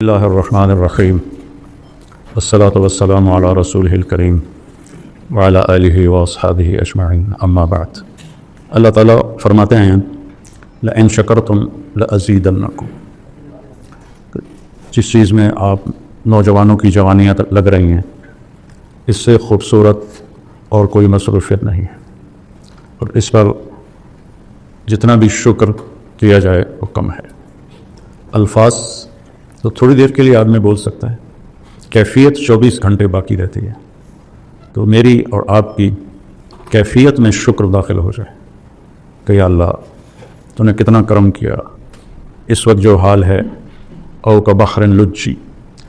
اللہ الرحمن الرحیم والصلاة والسلام علی رسولہ الکریم وعلی آلہ واصحابہ اجمعین اما بعد۔ اللہ تعالیٰ فرماتے ہیں لئن شکرتم لأزیدنکم۔ جس چیز میں آپ نوجوانوں کی جوانیاں لگ رہی ہیں اس سے خوبصورت اور کوئی مصروفیت نہیں ہے، اور اس پر جتنا بھی شکر کیا جائے وہ کم ہے۔ الفاظ تو تھوڑی دیر کے لیے آدمی بول سکتا ہے، کیفیت 24 گھنٹے باقی رہتی ہے۔ تو میری اور آپ کی کیفیت میں شکر داخل ہو جائے کہ یا اللہ تو نے کتنا کرم کیا۔ اس وقت جو حال ہے، او کبحر لجی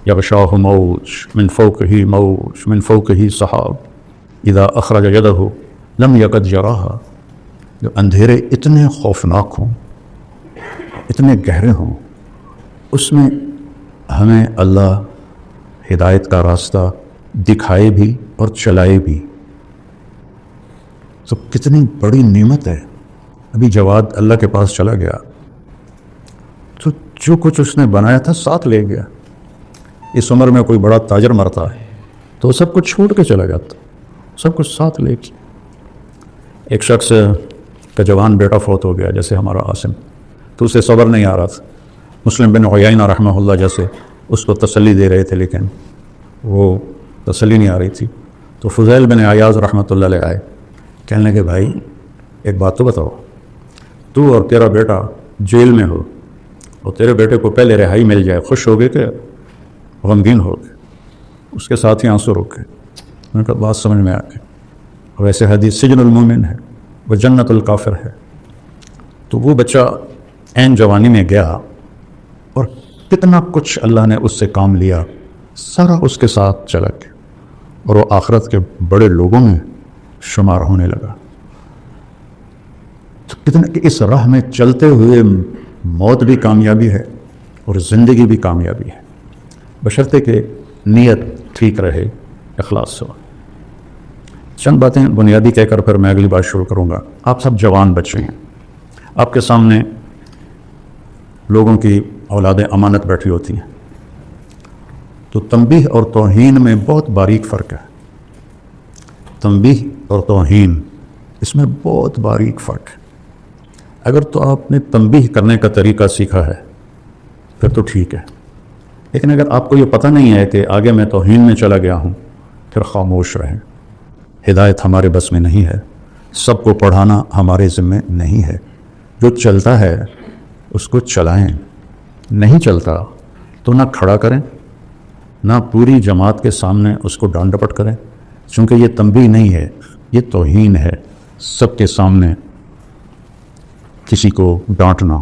یغشاہ موج من فوقہ موج من فوقہ سحاب اذا اخرج یدہ لم یکد یراہا۔ جو اندھیرے اتنے خوفناک ہوں، اتنے گہرے ہوں، اس میں ہمیں اللہ ہدایت کا راستہ دکھائے بھی اور چلائے بھی، تو کتنی بڑی نعمت ہے۔ ابھی جواد اللہ کے پاس چلا گیا تو جو کچھ اس نے بنایا تھا ساتھ لے گیا۔ اس عمر میں کوئی بڑا تاجر مرتا ہے تو سب کچھ چھوڑ کے چلا جاتا، سب کچھ ساتھ لے کے۔ ایک شخص کا جوان بیٹا فوت ہو گیا، جیسے ہمارا عاصم، تو اسے صبر نہیں آ رہا تھا۔ مسلم بن عیینہ رحمہ اللہ جیسے اس کو تسلی دے رہے تھے لیکن وہ تسلی نہیں آ رہی تھی، تو فضیل بن عیاض رحمۃ اللہ علیہ آئے، کہنے لگے بھائی ایک بات تو بتاؤ، تو اور تیرا بیٹا جیل میں ہو اور تیرے بیٹے کو پہلے رہائی مل جائے، خوش ہو گئے کہ غمگین ہو گئے؟ اس کے ساتھ ہی آنسو روک گئے۔ میں نے کہا بات سمجھ میں آ گئی، اور ویسے حدیث سجن المومن ہے وہ جنت الکافر ہے۔ تو وہ بچہ عین جوانی میں گیا اور کتنا کچھ اللہ نے اس سے کام لیا، سارا اس کے ساتھ چلا گیا، اور وہ آخرت کے بڑے لوگوں میں شمار ہونے لگا۔ تو کتنا کہ اس راہ میں چلتے ہوئے موت بھی کامیابی ہے اور زندگی بھی کامیابی ہے، بشرطے کہ نیت ٹھیک رہے، اخلاص ہو۔ چند باتیں بنیادی کہہ کر پھر میں اگلی بات شروع کروں گا۔ آپ سب جوان بچے ہیں، آپ کے سامنے لوگوں کی اولادیں امانت بیٹھی ہوتی ہیں، تو تنبیہ اور توہین میں بہت باریک فرق ہے۔ تنبیہ اور توہین اس میں بہت باریک فرق ہے۔ اگر تو آپ نے تنبیہ کرنے کا طریقہ سیکھا ہے پھر تو ٹھیک ہے، لیکن اگر آپ کو یہ پتہ نہیں ہے کہ آگے میں توہین میں چلا گیا ہوں، پھر خاموش رہیں۔ ہدایت ہمارے بس میں نہیں ہے، سب کو پڑھانا ہمارے ذمے نہیں ہے۔ جو چلتا ہے اس کو چلائیں، نہیں چلتا تو نہ کھڑا کریں نہ پوری جماعت کے سامنے اس کو ڈانٹ ڈپٹ کریں، چونکہ یہ تنبیہ نہیں ہے، یہ توہین ہے۔ سب کے سامنے کسی کو ڈانٹنا،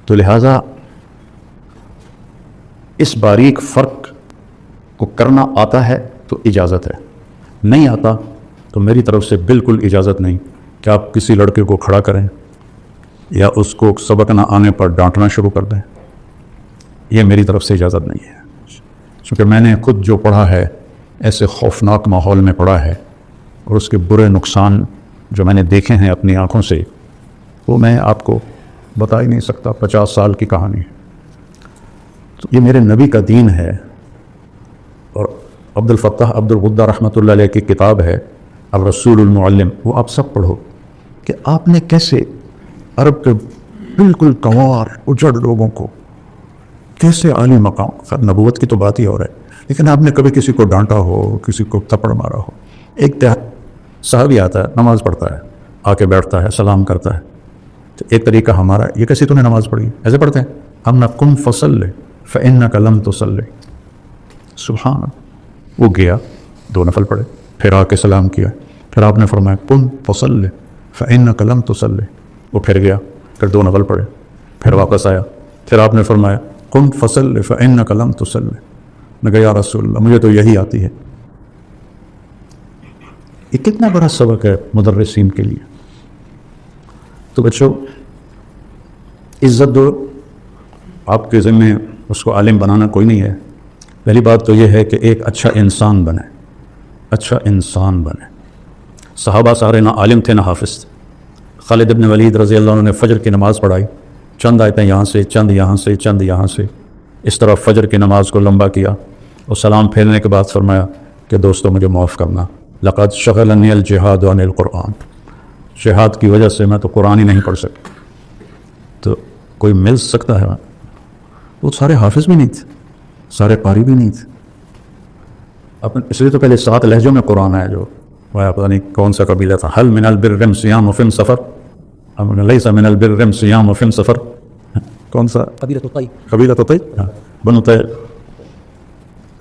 تو لہٰذا اس باریک فرق کو کرنا آتا ہے تو اجازت ہے، نہیں آتا تو میری طرف سے بالکل اجازت نہیں کہ آپ کسی لڑکے کو کھڑا کریں یا اس کو سبق نہ آنے پر ڈانٹنا شروع کر دیں۔ یہ میری طرف سے اجازت نہیں ہے، چونکہ میں نے خود جو پڑھا ہے ایسے خوفناک ماحول میں پڑھا ہے، اور اس کے برے نقصان جو میں نے دیکھے ہیں اپنی آنکھوں سے وہ میں آپ کو بتا ہی نہیں سکتا۔ 50 سال کی کہانی ہے۔ تو یہ میرے نبی کا دین ہے، اور عبد الفتاح عبد الغدہ رحمۃ اللہ علیہ کی کتاب ہے الرسول المعلم، وہ آپ سب پڑھو کہ آپ نے کیسے عرب کے بالکل گنوار اجڑ لوگوں کو کیسے عالی مقام، خیر نبوت کی تو بات ہی ہو رہا ہے، لیکن آپ نے کبھی کسی کو ڈانٹا ہو، کسی کو تھپڑ مارا ہو؟ ایک صحابی آتا ہے، نماز پڑھتا ہے، آ کے بیٹھتا ہے، سلام کرتا ہے، تو ایک طریقہ ہمارا یہ کیسے تو نے نماز پڑھی؟ ایسے پڑھتے ہیں ہم نہ قم فصلی فإنک لم تصلی۔ سبحان اللہ۔ وہ گیا 2 نفل پڑھے، پھر آ کے سلام کیا، پھر آپ نے فرمایا قم فصلی فإنک لم تصلی۔ وہ پھر گیا، پھر 2 نفل پڑھے، پھر واپس آیا، پھر آپ نے فرمایا قم فصلی فإنک لم تصلی۔ میں کہا یا رسول اللہ مجھے تو یہی آتی ہے۔ یہ کتنا بڑا سبق ہے مدرسین کے لیے۔ تو بچوں عزت دو، آپ کے ذمہ اس کو عالم بنانا کوئی نہیں ہے۔ پہلی بات تو یہ ہے کہ ایک اچھا انسان بنے، اچھا انسان بنے۔ صحابہ سارے نہ عالم تھے نہ حافظ تھے۔ خالد بن ولید رضی اللہ عنہ نے فجر کی نماز پڑھائی، چند آیتیں یہاں سے، چند یہاں سے، چند یہاں سے، اس طرح فجر کی نماز کو لمبا کیا اور سلام پھیرنے کے بعد فرمایا کہ دوستو مجھے معاف کرنا، لقد شغلنی الجہاد عن القرآن، جہاد کی وجہ سے میں تو قرآن ہی نہیں پڑھ سکتا۔ تو کوئی مل سکتا ہے؟ وہ سارے حافظ بھی نہیں تھے، سارے قاری بھی نہیں تھے۔ اس لیے تو پہلے 7 لہجوں میں قرآن ہے، جو پتہ نہیں کون سا قبیلہ تھا۔ حل من البر صیام فی سفر، لیس من البر صیام فی سفر، کون سا؟ قبیلہ طی، بنو طی۔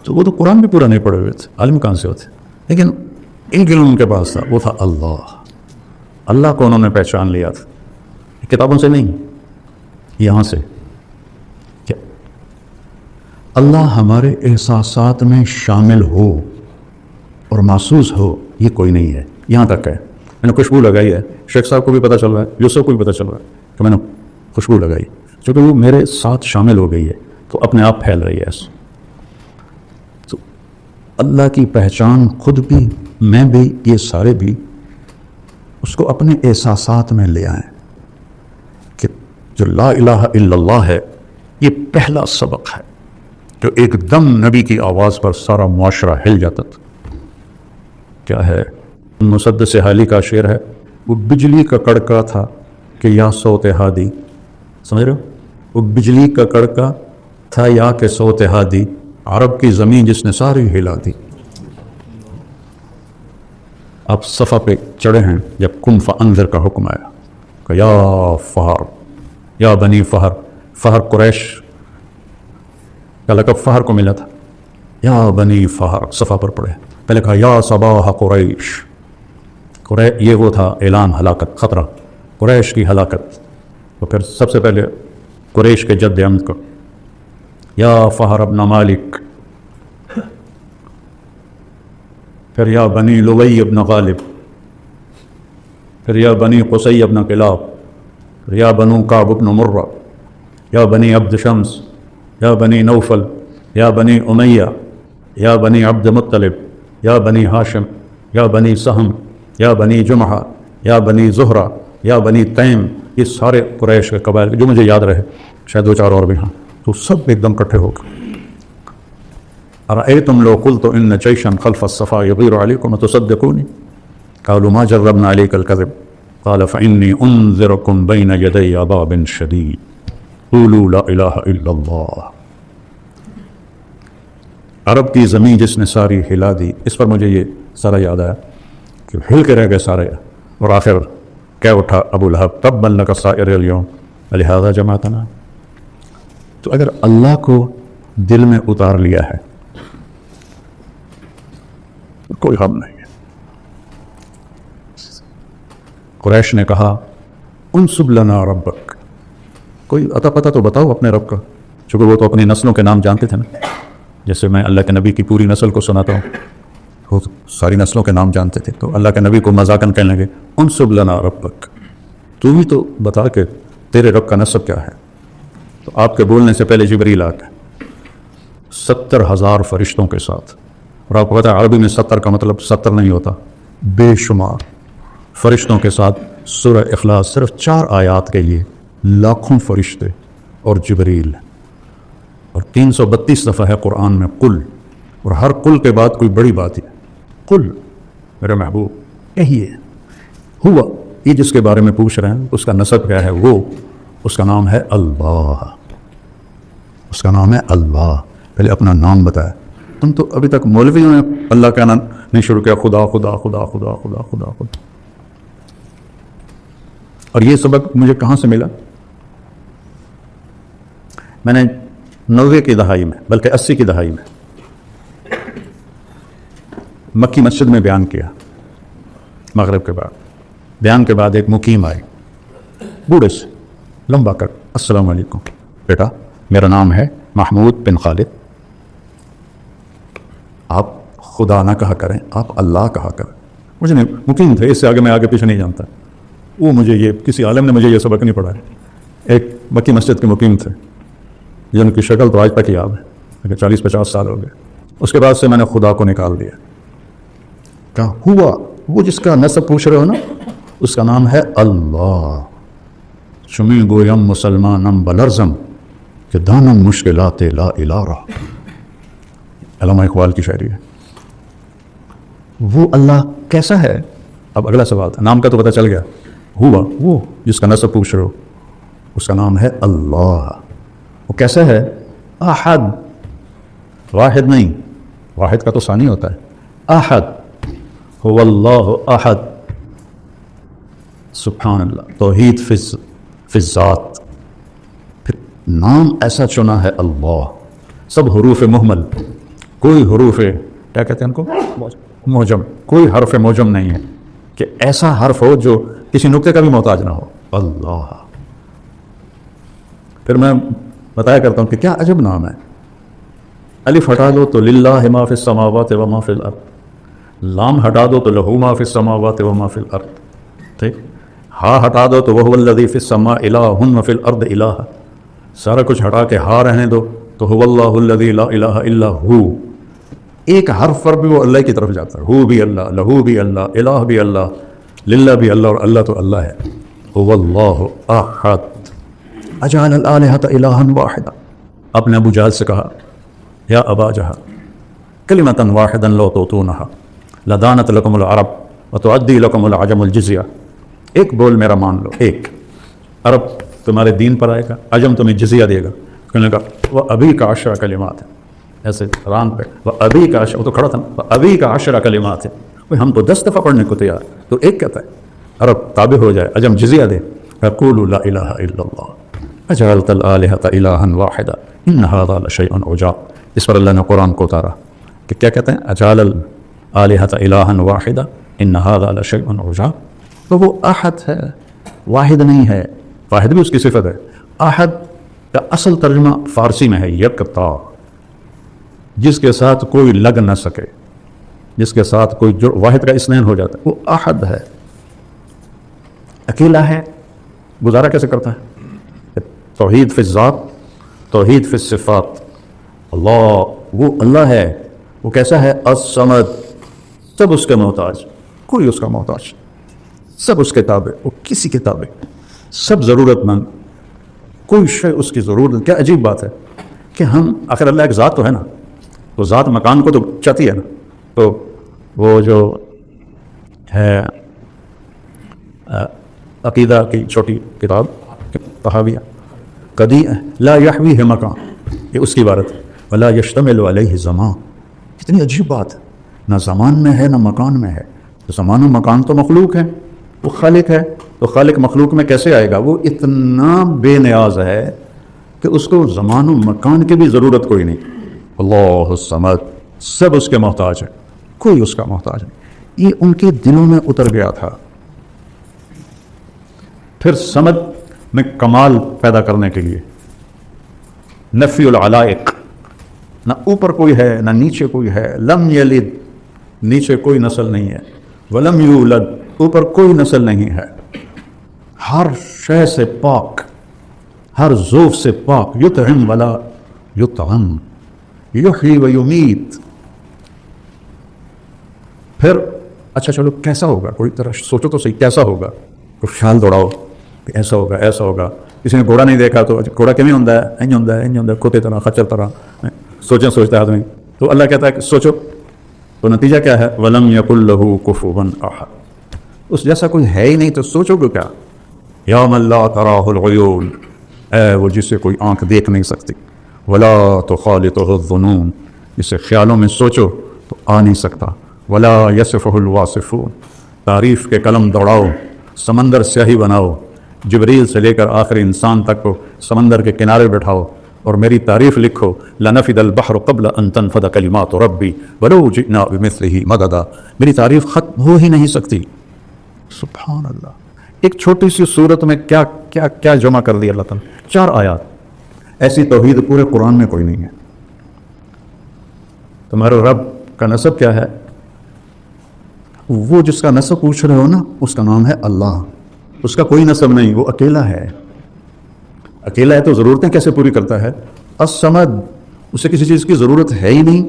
تو وہ تو قرآن بھی پورا نہیں پڑھے ہوئے تھے، عالم کہاں سے ہوتے؟ لیکن ایک علم ان کے پاس تھا، وہ تھا اللہ کو انہوں نے پہچان لیا تھا، کتابوں سے نہیں، یہاں سے۔ کیا اللہ ہمارے احساسات میں شامل ہو اور محسوس ہو، یہ کوئی نہیں ہے۔ یہاں تک ہے میں نے خوشبو لگائی ہے، شیخ صاحب کو بھی پتہ چل رہا ہے، یوسف کو بھی پتہ چل رہا ہے کہ میں نے خوشبو لگائی، چونکہ وہ میرے ساتھ شامل ہو گئی ہے تو اپنے آپ پھیل رہی ہے۔ تو اللہ کی پہچان خود بھی، میں بھی، یہ سارے بھی اس کو اپنے احساسات میں لے آئیں کہ جو لا الہ الا اللہ ہے یہ پہلا سبق ہے جو ایک دم نبی کی آواز پر سارا معاشرہ ہل جاتا تھا۔ کیا ہے؟ مسدس حالی کا شعر ہے، وہ بجلی کا کڑکا تھا کہ یا صوت ہادی، سمجھ رہے ہو؟ وہ بجلی کا کڑکا تھا یا کہ صوت ہادی، عرب کی زمین جس نے ساری ہلا دی۔ آپ صفا پہ چڑھے ہیں جب کن فانذر کا حکم آیا کہ یا فہر، یا بنی فہر، فہر قریش کا لقب فہر کو ملا تھا، یا بنی فہر، صفا پر پڑھے، پہلے کہا یا صباح قریش، یہ وہ تھا اعلان ہلاکت، خطرہ قریش کی ہلاکت، تو پھر سب سے پہلے قریش کے جد احمد کو یا فہر ابن مالک، پھر یا بنی لوی ابن غالب، پھر یا بنی قصی ابن کلاب، پھر یا بنو کعب ابن مرہ، یا بنی عبد شمس، یا بنی نوفل، یا بنی امیہ، یا بنی عبد مطلب، یا بنی ہاشم، یا بنی سہم، یا بنی جمحہ، یا بنی زہرہ، یا بنی تیم، یہ سارے قریش کے قبائل جو مجھے یاد رہے، شاید 2-4 اور بھی ہاں، تو سب ایک دم کٹھے ہو گئے۔ ارأيتم لو قلت ان جيشا خلف الصفا يغير عليكم تصدقوني قالوا ما جربنا عليك الكذب قال فإني أنذركم بين يدي عذاب شديد قولوا لا إله إلا الله۔ عرب کی زمین جس نے ساری ہلا دی، اس پر مجھے یہ سارا یاد آیا کہ ہل کے رہ گئے سارے، اور آخر کہہ اٹھا ابو لہب تبا لک سائر اليوم لہذا جمعتنا۔ تو اگر اللہ کو دل میں اتار لیا ہے کوئی غم نہیں ہے۔ قریش نے کہا انسب لنا ربک، کوئی عطا پتہ تو بتاؤ اپنے رب کا، چونکہ وہ تو اپنی نسلوں کے نام جانتے تھے نا، جیسے میں اللہ کے نبی کی پوری نسل کو سناتا ہوں، وہ ساری نسلوں کے نام جانتے تھے، تو اللہ کے نبی کو مذاقاً کہنے لگے انسب لنا ربک، تو بھی تو بتا کہ تیرے رب کا نسب کیا ہے۔ تو آپ کے بولنے سے پہلے جبریل آ گئے 70,000 فرشتوں کے ساتھ، اور آپ کو پتہ ہے عربی میں 70 کا مطلب 70 نہیں ہوتا، بے شمار فرشتوں کے ساتھ۔ سورہ اخلاص صرف 4 آیات کے لیے لاکھوں فرشتے اور جبریل، اور 332 دفعہ ہے قرآن میں قل، اور ہر قل کے بعد کوئی بڑی بات ہے، قل میرے محبوب کہیے، ہوا یہ جس کے بارے میں پوچھ رہے ہیں اس کا نسب کیا ہے، وہ اس کا نام ہے اللہ، اس کا نام ہے اللہ۔ پہلے اپنا نام بتایا۔ تم تو ابھی تک مولویوں نے اللہ کہنا نہیں شروع کیا، خدا خدا خدا خدا خدا خدا خدا۔ اور یہ سبق مجھے کہاں سے ملا؟ میں نے 90 کی دہائی میں، بلکہ 80 کی دہائی میں مکی مسجد میں بیان کیا، مغرب کے بعد بیان کے بعد ایک مقیم آئے بوڑھے سے لمبا کر، السلام علیکم بیٹا میرا نام ہے محمود بن خالد، آپ خدا نہ کہا کریں، آپ اللہ کہا کریں۔ مجھے نہیں، مقیم تھے، اس سے آگے میں آگے پیچھے نہیں جانتا، وہ مجھے یہ کسی عالم نے مجھے یہ سبق نہیں پڑھایا۔ ایک مکی مسجد کے مقیم تھے جن کی شکل تو آج تک یاد ہے، لیکن 40-50 سال ہو گئے۔ اس کے بعد سے میں نے خدا کو نکال دیا، کہا ہوا وہ جس کا نسب پوچھ رہے ہو نا، اس کا نام ہے اللہ۔ شمی گویم مسلمانم بلرزم کہ دانم مشکلات لا الارہ، علامہ اقبال کی شاعری ہے. وہ اللہ کیسا ہے؟ اب اگلا سوال تھا، نام کا تو پتہ چل گیا. ہوا وہ جس کا نسب پوچھ رہے ہو اس کا نام ہے اللہ. وہ کیسا ہے؟ احد، واحد نہیں، واحد کا تو ثانی ہوتا ہے. احد، هو اللہ احد. سبحان اللہ، توحید فی الذات. پھر نام ایسا چنا ہے اللہ، سب حروف مہمل، کوئی حروف کیا کہتے ہیں ان کو، موجم، کوئی حرف موجم نہیں ہے کہ ایسا حرف ہو جو کسی نقطے کا بھی محتاج نہ ہو. اللہ. پھر میں بتایا کرتا ہوں کہ کیا عجب نام ہے. الف ہٹا دو تو للہ ما فی السماوات و ما فی الارض، لام ہٹا دو تو لہو ما فی السماوات و ما فی الارض. ٹھیک. ہا ہٹا دو تو وہو الذی فی السماء الہ و فی الارض الہ. سارا کچھ ہٹا کے ہا رہنے دو تو هو اللہ الذی لا الہ الا ہو. ایک حرف پر بھی وہ اللہ کی طرف جاتا ہے. ہو بھی اللہ، لہو بھی اللہ، الہ بھی اللہ، للہ بھی اللہ، اور اللہ تو اللہ ہے. هو اللہ احد اجعل الآلہۃ الہا واحدا. آپ نے ابو جہل سے کہا یا ابا جہل کلمۃ واحدا لو توتونہا لدانت لکم العرب وتؤدی لکم العجم الجزیہ. ایک بول میرا مان لو، ایک. عرب تمہارے دین پر آئے گا، عجم تمہیں جزیہ دے گا. کہنے لگا وہ ابھی کا 10 کلمات ہیں، ایسے ران پہ وہ ابھی کا 10، وہ تو کھڑا تھا، وہ ابھی کا 10 کلمات ہیں. ہم تو 10 دفعہ پڑھنے کو تیار، تو ایک کہتا ہے. عرب تابع ہو جائے، عجم جزیہ دے. یقول لا الہ الا اللہ اجعلت الآلہۃ الہا واحدا ان ھذا لشیء عجاب. اس پر اللہ نے قرآن کو اتارا کہ کیا کہتے ہیں، اجعل الآلہۃ الہا واحدا ان ھذا لشیء عجاب. تو وہ احد ہے، واحد نہیں ہے. واحد بھی اس کی صفت ہے. احد کا اصل ترجمہ فارسی میں ہے یکتا، جس کے ساتھ کوئی لگ نہ سکے، جس کے ساتھ کوئی جو واحد کا اسنین ہو جاتا ہے، وہ احد ہے. اکیلا ہے، گزارا کیسے کرتا ہے؟ توحید فی الذات، توحید فی الصفات. اللہ وہ اللہ ہے. وہ کیسا ہے؟ الصمد، سب اس کے محتاج، کوئی اس کا محتاج، سب اس کے تابع، وہ کسی کے تابع، سب ضرورت مند، کوئی شے اس کی ضرورت. کیا عجیب بات ہے کہ ہم آخر اللہ ایک ذات تو ہے نا، تو ذات مکان کو تو چاہتی ہے نا. تو وہ جو ہے عقیدہ کی چھوٹی کتاب طحاویہ، قدی لا یحویہ مکان، یہ اس کی عبارت ہے. ولا یشتمل علیہ زمان. کتنی عجیب بات ہے، نہ زمان میں ہے نہ مکان میں ہے. تو زمان و مکان تو مخلوق ہے، وہ خالق ہے، تو خالق مخلوق میں کیسے آئے گا؟ وہ اتنا بے نیاز ہے کہ اس کو زمان و مکان کی بھی ضرورت کوئی نہیں. اللہ الصمد، سب اس کے محتاج ہے، کوئی اس کا محتاج نہیں. یہ ان کے دلوں میں اتر گیا تھا. پھر سمد میں کمال پیدا کرنے کے لیے نفی العلائق، نہ اوپر کوئی ہے نہ نیچے کوئی ہے. لم یلد، نیچے کوئی نسل نہیں ہے. ولم یولد، اوپر کوئی نسل نہیں ہے. ہر شے سے پاک، ہر ذوف سے پاک. یطعم ولا یطعم، یحیی و یمیت. پھر اچھا چلو کیسا ہوگا، کوئی طرح سوچو تو صحیح، کیسا ہوگا؟ کوئی خیال دوڑاؤ کہ ایسا ہوگا ایسا ہوگا. کسی نے گھوڑا نہیں دیکھا تو گھوڑا کیوں ہوتا ہے، این ہوتا ہے، این ہوتا ہے، کتے طرح، خچر طرح. سوچتا ہے آدمی. تو اللہ کہتا ہے کہ سوچو، تو نتیجہ کیا ہے؟ ولم یکن لہ کفوا احد. اس جیسا کوئی ہے ہی نہیں، تو سوچو گے کیا؟ یا من لا تراہ العیون، اے وہ جسے کوئی آنکھ دیکھ نہیں سکتی. ولا تخالطہ الظنون، جسے خیالوں میں سوچو تو آ نہیں سکتا. ولا یصفہ الواصفون، تعریف کے قلم دوڑاؤ، سمندر سیاہی بناؤ، جبریل سے لے کر آخری انسان تک کو سمندر کے کنارے بٹھاؤ اور میری تعریف لکھو. لنفد البحر قبل ان تنفد کلمات ربی ولو جئنا بمثلہ مددا. میری تعریف ختم ہو ہی نہیں سکتی. سبحان اللہ. ایک چھوٹی سی صورت میں کیا کیا کیا جمع کر دیا اللہ تعالیٰ. 4 آیات. ایسی توحید پورے قرآن میں کوئی نہیں ہے. تمہارے رب کا نسب کیا ہے؟ وہ جس کا نسب پوچھ رہے ہو نا، اس کا نام ہے اللہ. اس کا کوئی نسب نہیں، وہ اکیلا ہے. اکیلا ہے تو ضرورتیں کیسے پوری کرتا ہے؟ الصمد، اسے کسی چیز کی ضرورت ہے ہی نہیں.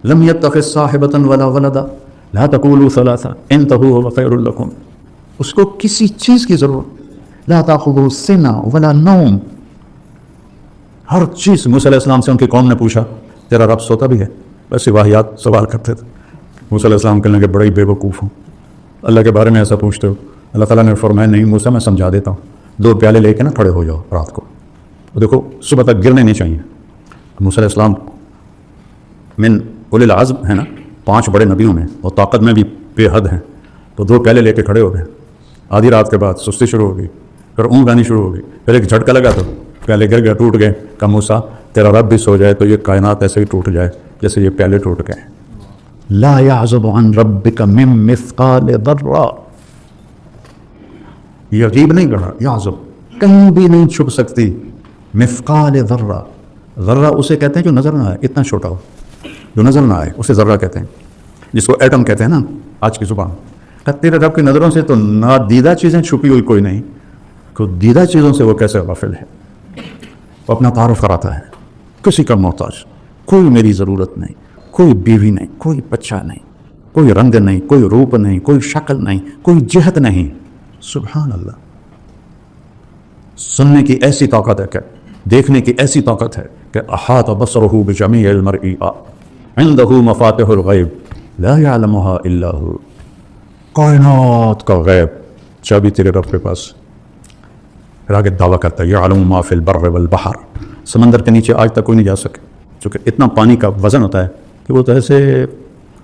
لم یتخذ صاحبۃ ولا ولدا لا تقولوا ثلاثہ انتہوا هو خیر لکم. اس کو کسی چیز کی ضرورت. لا تاخذہ سنہ ولا نوم. ہر چیز موسیٰ علیہ السلام سے ان کی قوم نے پوچھا تیرا رب سوتا بھی ہے؟ ایسی واحیات سوال کرتے تھے. موسیٰ علیہ السلام کہنے لگے بڑا ہی بے وقوف ہوں، اللہ کے بارے میں ایسا پوچھتے ہو. اللہ تعالیٰ نے فرمایا نہیں موسیٰ میں سمجھا دیتا ہوں، 2 پیالے لے کے نا کھڑے ہو جاؤ رات کو، دیکھو صبح تک گرنے نہیں چاہیے. موسیٰ علیہ السلام من اولي العزم ہے نا، 5 بڑے نبیوں میں اور طاقت میں بھی بے حد ہیں، تو 2 پیالے لے کے کھڑے ہو گئے. آدھی رات کے بعد سستی شروع ہو گئی، پھر اونگ آنی شروع ہو گئی، پھر ایک جھٹکا لگا تو پیالے گر گئے، ٹوٹ گئے. کہا موسیٰ تیرا رب بھی سو جائے تو یہ کائنات ایسے ہی ٹوٹ جائے جیسے یہ پیالے ٹوٹ گئے. لا يعزب عن ربك من مثقال ذرہ، یہ عجیب نہیں کہا، یعزب کہیں بھی نہیں چھپ سکتی. مثقال ذرہ، ذرہ اسے کہتے ہیں جو نظر نہ آئے، اتنا چھوٹا ہو جو نظر نہ آئے اسے ذرہ کہتے ہیں، جس کو ایٹم کہتے ہیں نا آج کی زبان. تیرے رب کی نظروں سے تو نادیدہ چیزیں چھپی ہوئی کوئی نہیں، کو دیدہ چیزوں سے وہ کیسے غافل ہے. وہ اپنا تعارف کراتا ہے، کسی کا محتاج، کوئی میری ضرورت نہیں، کوئی بیوی نہیں، کوئی بچہ نہیں، کوئی رنگ نہیں، کوئی روپ نہیں، کوئی شکل نہیں، کوئی جہت نہیں. سبحان اللہ. سننے کی ایسی طاقت ہے کہ دیکھنے کی ایسی طاقت ہے کہ احاط بصرہ بجمیع المرء عنده مفاتح الغیب لا يعلمها الا هو. کائنات کا غیب چابی تیرے رب کے پاس. پھر آگے دعویٰ کرتا ہے یعلم ما فی البر والبحر، سمندر کے نیچے آج تک کوئی نہیں جا سکے، چونکہ اتنا پانی کا وزن ہوتا ہے کہ وہ تو ایسے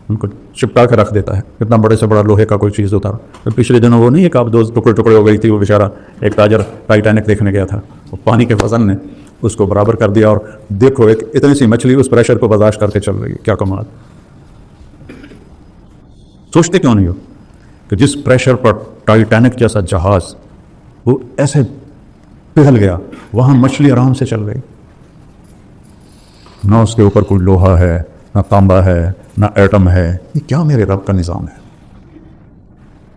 ان کو چپکا کے رکھ دیتا ہے. اتنا بڑے سے بڑا لوہے کا کوئی چیز ہوتا ہے. پچھلے دنوں وہ نہیں ہے کہ آپ 2 ٹکڑے ہو گئی تھی، وہ بیچارہ ایک تاجر ٹائٹینک دیکھنے گیا تھا، وہ پانی کے وزن نے اس کو برابر کر دیا، اور دیکھو ایک اتنی سی مچھلی اس پریشر کو برداشت کر کے چل رہی ہے. کیا کمال. سوچتے کیوں نہیں ہو کہ جس پریشر پر ٹائٹینک جیسا جہاز وہ ایسے پگھل گیا، وہاں مچھلی آرام سے چل گئی. نہ اس کے اوپر کوئی لوہا ہے، نہ تانبا ہے، نہ ایٹم ہے. یہ کیا میرے رب کا نظام ہے.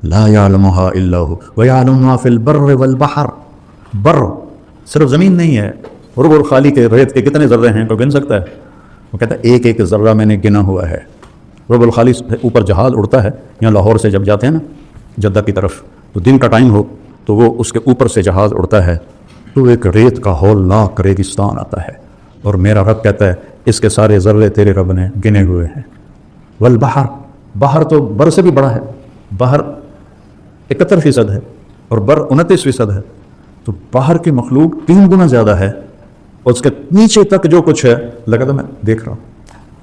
لا يعلمها الا هو ويعلم ما في البر والبحر. بر صرف زمین نہیں ہے، رب الخالی کے ریت کے کتنے ذرے ہیں کوئی گن سکتا ہے؟ وہ کہتا ہے ایک ایک ذرہ میں نے گنا ہوا ہے. رب الخالی اوپر جہاز اڑتا ہے، یہاں لاہور سے جب جاتے ہیں نا جدہ کی طرف، تو دن کا ٹائم ہو تو وہ اس کے اوپر سے جہاز اڑتا ہے تو ایک ریت کا ہولناک ریگستان آتا ہے، اور میرا رب کہتا ہے اس کے سارے ذرے تیرے رب نے گنے ہوئے ہیں. والبحر، بحر تو بر سے بھی بڑا ہے، بحر 71% ہے اور بر 29% ہے. تو باہر کی مخلوق 3 گنا زیادہ ہے، اور اس کے نیچے تک جو کچھ ہے لگا تو میں دیکھ رہا ہوں.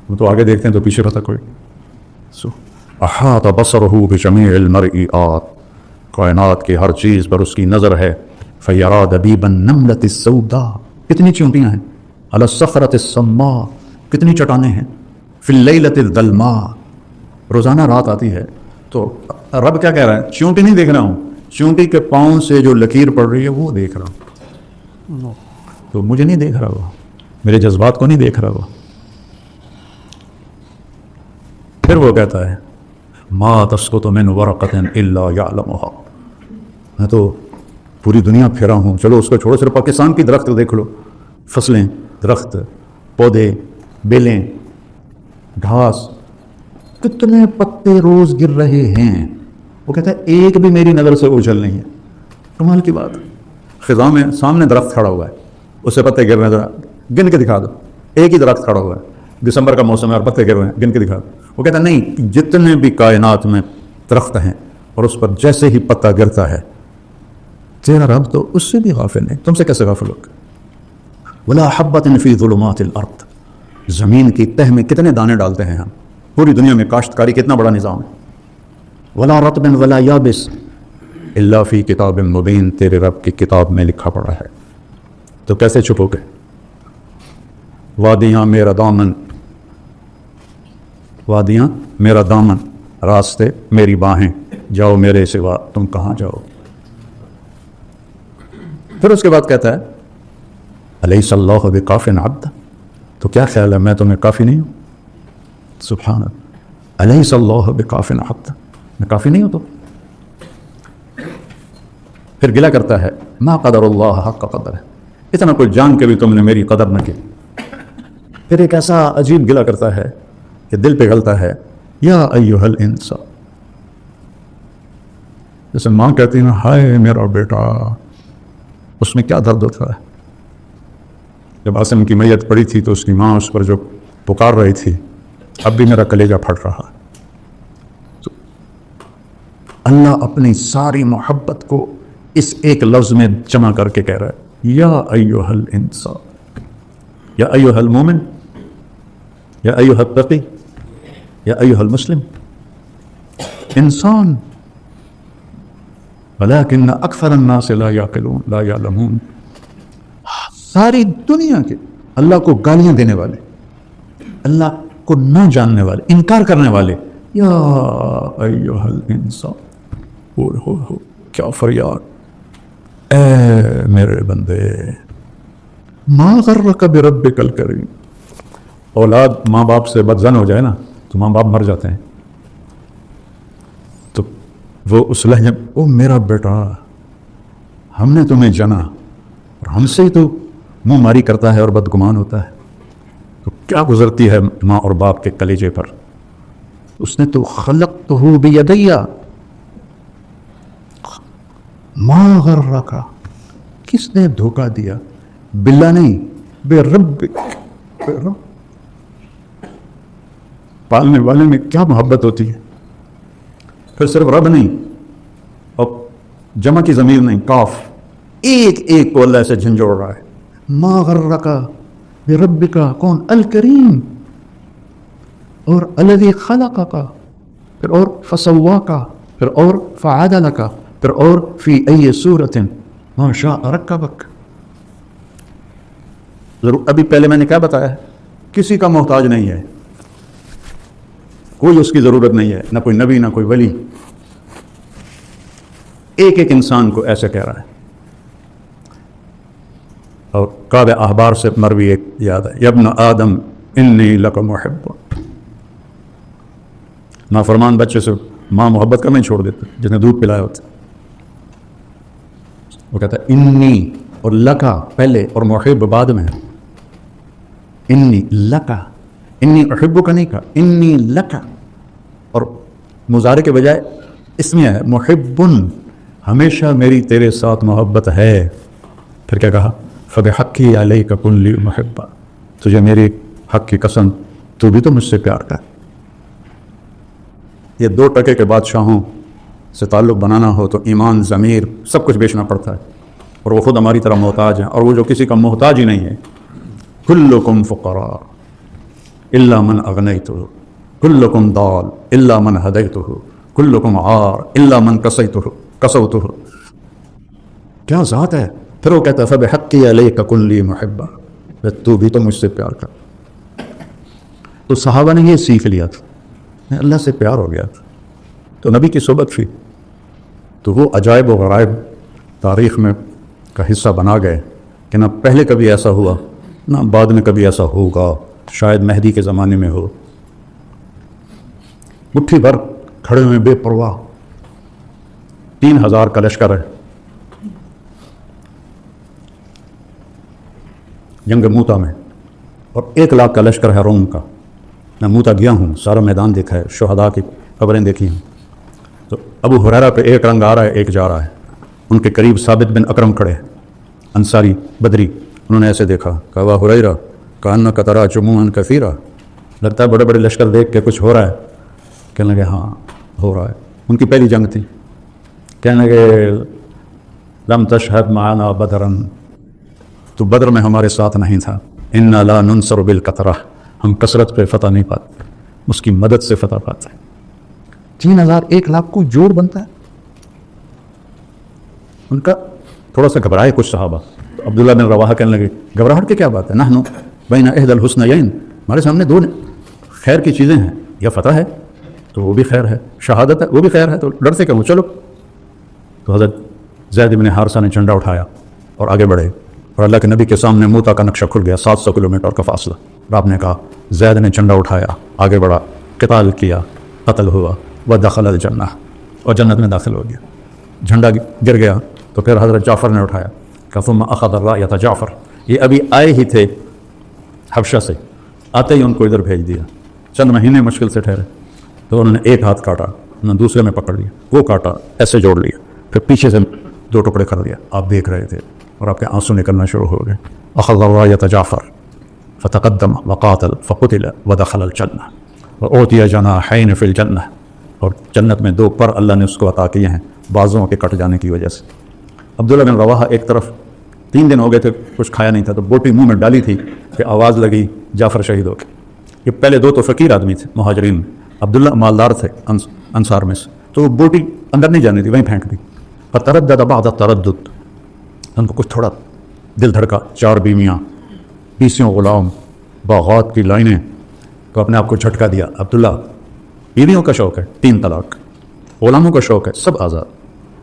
وہ تو آگے دیکھتے ہیں تو پیچھے پتہ کوئی. احاط بصرہ بجمیع المرئیات، کائنات کی ہر چیز پر اس کی نظر ہے. فیرا دبیب النملۃ السوداء، کتنی چونٹیاں ہیں. علی الصخرۃ الصماء، کتنی چٹانیں ہیں. فی اللیلۃ الظلماء، روزانہ رات آتی ہے تو رب کیا کہہ رہا ہے؟ چونٹی نہیں دیکھ رہا ہوں، چونٹی کے پاؤں سے جو لکیر پڑ رہی ہے وہ دیکھ رہا ہوں. تو مجھے نہیں دیکھ رہا وہ، میرے جذبات کو نہیں دیکھ رہا وہ. پھر وہ کہتا ہے ما تسقط من ورقۃ الا یعلمها. میں تو پوری دنیا پھرا ہوں، چلو اس کو چھوڑو، صرف پاکستان کی درخت دیکھ لو، فصلیں، درخت، پودے، بیلیں، گھاس، کتنے پتے روز گر رہے ہیں. وہ کہتا ہے ایک بھی میری نظر سے اوجھل نہیں ہے. کمال کی بات. خزاں میں سامنے درخت کھڑا ہوا ہے، اس سے پتے گر رہے ہیں، گن کے دکھا دو. ایک ہی درخت کھڑا ہوا ہے، دسمبر کا موسم ہے اور پتے گر رہے ہیں، گن کے دکھا دو. وہ کہتا ہے نہیں، جتنے بھی کائنات میں درخت ہیں اور اس پر جیسے ہی پتا گرتا ہے تیرا رب تو اس سے بھی غافل نہیں، تم سے کیسے غافل ہوگا. ولا حبۃ فی ظلمات الارض، زمین کی تہ میں کتنے دانے ڈالتے ہیں ہم. پوری دنیا میں کاشتکاری کتنا بڑا نظام ہے. ولا رطب ولا یابس الا فی کتاب مبین، تیرے رب کی کتاب میں لکھا پڑا ہے. تو کیسے چھپو گے. وادیاں میرا دامن، وادیاں میرا دامن، راستے میری باہیں، جاؤ میرے سوا تم کہاں جاؤ. پھر اس کے بعد کہتا ہے الیس اللہ بکاف عبد، تو کیا خیال ہے میں تمہیں کافی نہیں ہوں. سبحان اللہ، الیس اللہ بکاف عبد، میں کافی نہیں ہوں تو. پھر گلہ کرتا ہے ما قدر اللہ حق قدر، اتنا کوئی جان کے بھی تم نے میری قدر نہ کی. پھر ایک ایسا عجیب گلہ کرتا ہے کہ دل پگھلتا ہے. یا ایھا الانسان، جیسے ماں کہتی ہے نا ہائے میرا بیٹا، اس میں کیا درد ہوتا ہے. جب عاصم کی میت پڑی تھی تو اس کی ماں اس پر جو پکار رہی تھی، اب بھی میرا کلیجہ پھٹ رہا. تو اللہ اپنی ساری محبت کو اس ایک لفظ میں جمع کر کے کہہ رہا ہے، یا ایھا الانسان، یا ایھا المومن، یا ایھا التقی، یا ایھا المسلم. انسان، ولکن اکثر الناس لا یعقلون لا یعلمون. ساری دنیا کے اللہ کو گالیاں دینے والے، اللہ کو نہ جاننے والے، انکار کرنے والے، یا ایھا الانسان، ہو کیا فریاد، اے میرے بندے، ما غرک بربک الکریم. اولاد ماں باپ سے بدزن ہو جائے نا تو ماں باپ مر جاتے ہیں، تو وہ اس لہجے، او میرا بیٹا، ہم نے تمہیں جنا اور ہم سے ہی تو منہ ماری کرتا ہے اور بدگمان ہوتا ہے. تو کیا گزرتی ہے ماں اور باپ کے کلیجے پر. اس نے تو خلقتہ بیدی، ما غرک، کس نے دھوکہ دیا، باللہ نہیں، بے ربک، بے رب. پالنے والے میں کیا محبت ہوتی ہے. پھر صرف رب نہیں اور جمع کی ضمیر نہیں، کاف، ایک ایک کو اللہ سے جھنجھوڑ رہا ہے. ما غرک بربک، کون؟ الکریم، اور الذی خلقک، پھر اور فسواک، پھر اور فعدلک، پھر اور فی ای صورت ما شاء رکبک. ضرور ابھی پہلے میں نے کیا بتایا ہے، کسی کا محتاج نہیں ہے، کوئی اس کی ضرورت نہیں ہے، نہ کوئی نبی نہ کوئی ولی. ایک ایک انسان کو ایسے کہہ رہا ہے. اور کعب احبار سے مروی ایک یاد ہے، یابن آدم انی لک محب. نافرمان بچے سے ماں محبت کرنا ہی چھوڑ دیتے جس نے دودھ پلایا ہوتا. وہ کہتا ہے انی، اور لکا پہلے اور محب بعد میں. انی لکا، انی احبک نہیں کہا، انی لکا، اور مضارع کے بجائے اس میں ہے محبن، ہمیشہ میری تیرے ساتھ محبت ہے. پھر کیا کہا، فبحقی علیک کن لی محبا، تجھے میری حق کی قسم تو بھی تو مجھ سے پیار کر. یہ 2 ٹکے کے بادشاہوں سے تعلق بنانا ہو تو ایمان، ضمیر، سب کچھ بیچنا پڑتا ہے، اور وہ خود ہماری طرح محتاج ہیں، اور وہ جو کسی کا محتاج ہی نہیں ہے. کلکم فقراء الا من اغنیتہ، کلکم ضال الا من ہدیتہ، کلکم عار الا من کسوتہ. کیا ذات ہے. پھر وہ کہتا ہے فبحقی علیک کن لی محبا، تو بھی تو مجھ سے پیار کر. تو صحابہ نے یہ سیکھ لیا تھا، اللہ سے پیار ہو گیا تھا تو نبی کی صحبت تھی، تو وہ عجائب و غرائب تاریخ میں کا حصہ بنا گئے کہ نہ پہلے کبھی ایسا ہوا نہ بعد میں کبھی ایسا ہوگا، شاید مہدی کے زمانے میں ہو. مٹھی بھر کھڑے ہوئے بے پرواہ، 3000 کا لشکر ہے، جنگ موتا میں، اور 1 لاکھ کا لشکر ہے روم کا. میں موتا گیا ہوں، سارا میدان دیکھا ہے، شہداء کی قبریں دیکھی ہیں. تو ابو ہریرہ پہ ایک رنگ آ رہا ہے، ایک جا رہا ہے. ان کے قریب ثابت بن اکرم کھڑے، انصاری بدری. انہوں نے ایسے دیکھا، کہا ابا ہریرہ کأنک تری جموعا کثیرا، لگتا ہے بڑے بڑے لشکر دیکھ کے کچھ ہو رہا ہے. کہنے لگے ہاں ہو رہا ہے. ان کی پہلی جنگ تھی. کہنے لگے لم تشہد معنا بدرا، تو بدر میں ہمارے ساتھ نہیں تھا. انا لا ننصر بالکثرہ، ہم کثرت پہ فتح نہیں پاتے، اس کی مدد سے فتح پاتے ہیں. 3000 1 لاکھ کو جوڑ بنتا ہے. ان کا تھوڑا سا گھبرائے کچھ صحابہ. تو عبداللہ بن رواحہ کہنے لگے گھبراہٹ کی کیا بات ہے، نحن بین احدی الحسنیین، ہمارے سامنے 2 خیر کی چیزیں ہیں، یا فتح ہے تو وہ بھی خیر ہے، شہادت ہے وہ بھی خیر ہے، تو ڈرتے کیوں، چلو. تو حضرت زید بن حارثہ نے جھنڈا اٹھایا اور آگے بڑھے، اور اللہ کے نبی کے سامنے موتا کا نقشہ کھل گیا، 700 کلومیٹر کا فاصلہ. اور آپ نے کہا زید نے جھنڈا اٹھایا، آگے بڑھا، قتال کیا، قتل ہوا، ودخل الجنہ، اور جنت میں داخل ہو گیا. جھنڈا گر گیا تو پھر حضرت جعفر نے اٹھایا، کہ ثم اخذ الرایۃ جعفر. یہ ابھی آئے ہی تھے حبشہ سے، آتے ہی ان کو ادھر بھیج دیا. چند مہینے مشکل سے ٹھہرے تو انہوں نے ایک ہاتھ کاٹا، انہوں نے دوسرے میں پکڑ لیا، وہ کاٹا، ایسے جوڑ لیا، پھر پیچھے سے 2 ٹکڑے کر دیا. آپ دیکھ رہے تھے اور آپ کے آنسو نکلنا شروع ہو گئے. اخذ رایۃ جعفر فتقدم وقاتل فقتل ودخل الجنہ واوتی جناحین فی الجنہ. اور جنت میں 2 پر اللہ نے اس کو عطا کیے ہیں بازوؤں کے کٹ جانے کی وجہ سے. عبداللہ بن رواحہ ایک طرف 3 دن ہو گئے تھے کچھ کھایا نہیں تھا، تو بوٹی منہ میں ڈالی تھی کہ آواز لگی جعفر شہید ہو گئے. یہ پہلے 2 تو فقیر آدمی تھے مہاجرین میں، عبداللہ مالدار تھے انصار میں سے، تو وہ بوٹی اندر نہیں جانے تھی، وہیں پھینک دی. فتردد بعد التردد، ان کو کچھ تھوڑا دل دھڑکا. 4 بیویاں، 20 غلام، باغات کی لائنیں، تو اپنے آپ کو جھٹکا دیا. عبداللہ بیویوں کا شوق ہے 3 طلاق، غلاموں کا شوق ہے سب آزاد،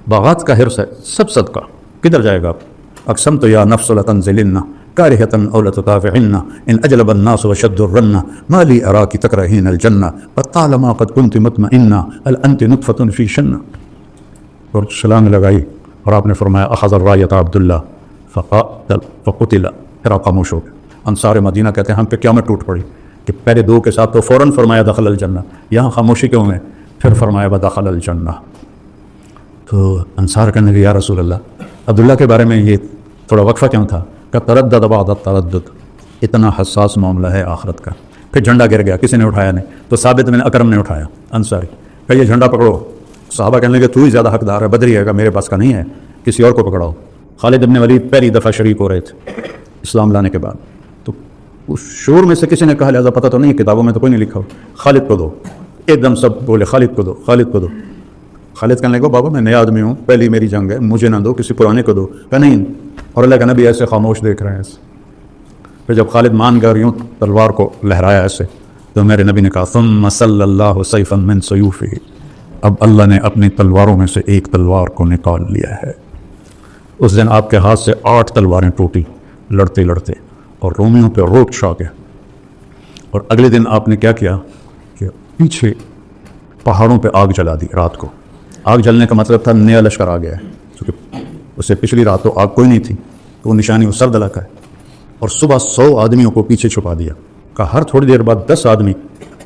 باغات کا حرص ہے سب صدقہ، کدھر جائے گا آپ؟ اقسمت یا نفس لتنزلن کارہۃ او لتطافعن ان اجلب الناس وشد الرن ما لی اراک تکرہین الجنہ فطالما قد کنت مطمئنہ هل انت نطفۃ فی شنہ. اور چھلانگ لگائی اور آپ نے فرمایا اخذ الرایۃ عبداللہ فقتل. پھر آپ خاموش ہو گئے. انصار مدینہ کہتے ہیں ہم پہ قیامت ٹوٹ پڑی کہ پہلے 2 کے ساتھ تو فوراً فرمایا دخل الجنہ، یہاں خاموشی کیوں ہے؟ پھر فرمایا دخل الجنہ. تو انصار کہنے لگے یا رسول اللہ عبداللہ کے بارے میں یہ تھوڑا وقفہ کیوں تھا؟ کہ تردد بعد التردد، اتنا حساس معاملہ ہے آخرت کا. پھر جھنڈا گر گیا، کسی نے اٹھایا نہیں، تو ثابت بن اکرم نے اٹھایا انصاری، کہ یہ جھنڈا پکڑو. صحابہ کہنے لگے تو ہی زیادہ حقدار ہے، بدری ہے گا، میرے پاس کا نہیں ہے، کسی اور کو پکڑاؤ. خالد بن ولید پہلی دفعہ شریک ہو رہے تھے اسلام لانے کے بعد، تو اس شور میں سے کسی نے کہا لہٰذا پتہ تو نہیں، کتابوں میں تو کوئی نہیں لکھا ہو، خالد کو دو. ایک دم سب بولے خالد کو دو، خالد کو دو. خالد کہنے لگا بابا میں نیا آدمی ہوں، پہلی میری جنگ ہے، مجھے نہ دو، کسی پرانے کو دو. کہا نہیں. اور اللہ کا نبی ایسے خاموش دیکھ رہے ہیں ایسے. پھر جب خالد مان گیا اور یوں تلوار کو لہرایا ایسے، تو میرے نبی نے کہا ثم صلی اللہ سیفا من سیوفہ، اب اللہ نے اپنی تلواروں میں سے ایک تلوار کو نکال لیا ہے. اس دن آپ کے ہاتھ سے 8 تلواریں ٹوٹی لڑتے لڑتے، اور رومیوں پہ روب چھا گیا. اور اگلے دن آپ نے کیا کیا کہ پیچھے پہاڑوں پہ آگ جلا دی رات کو. آگ جلنے کا مطلب تھا نیا لشکر آ گیا ہے، کیونکہ اس سے پچھلی رات تو آگ کوئی نہیں تھی، تو وہ نشانی وہ سرد علاقہ ہے. اور صبح 100 آدمیوں کو پیچھے چھپا دیا، کہا ہر تھوڑی دیر بعد 10 آدمی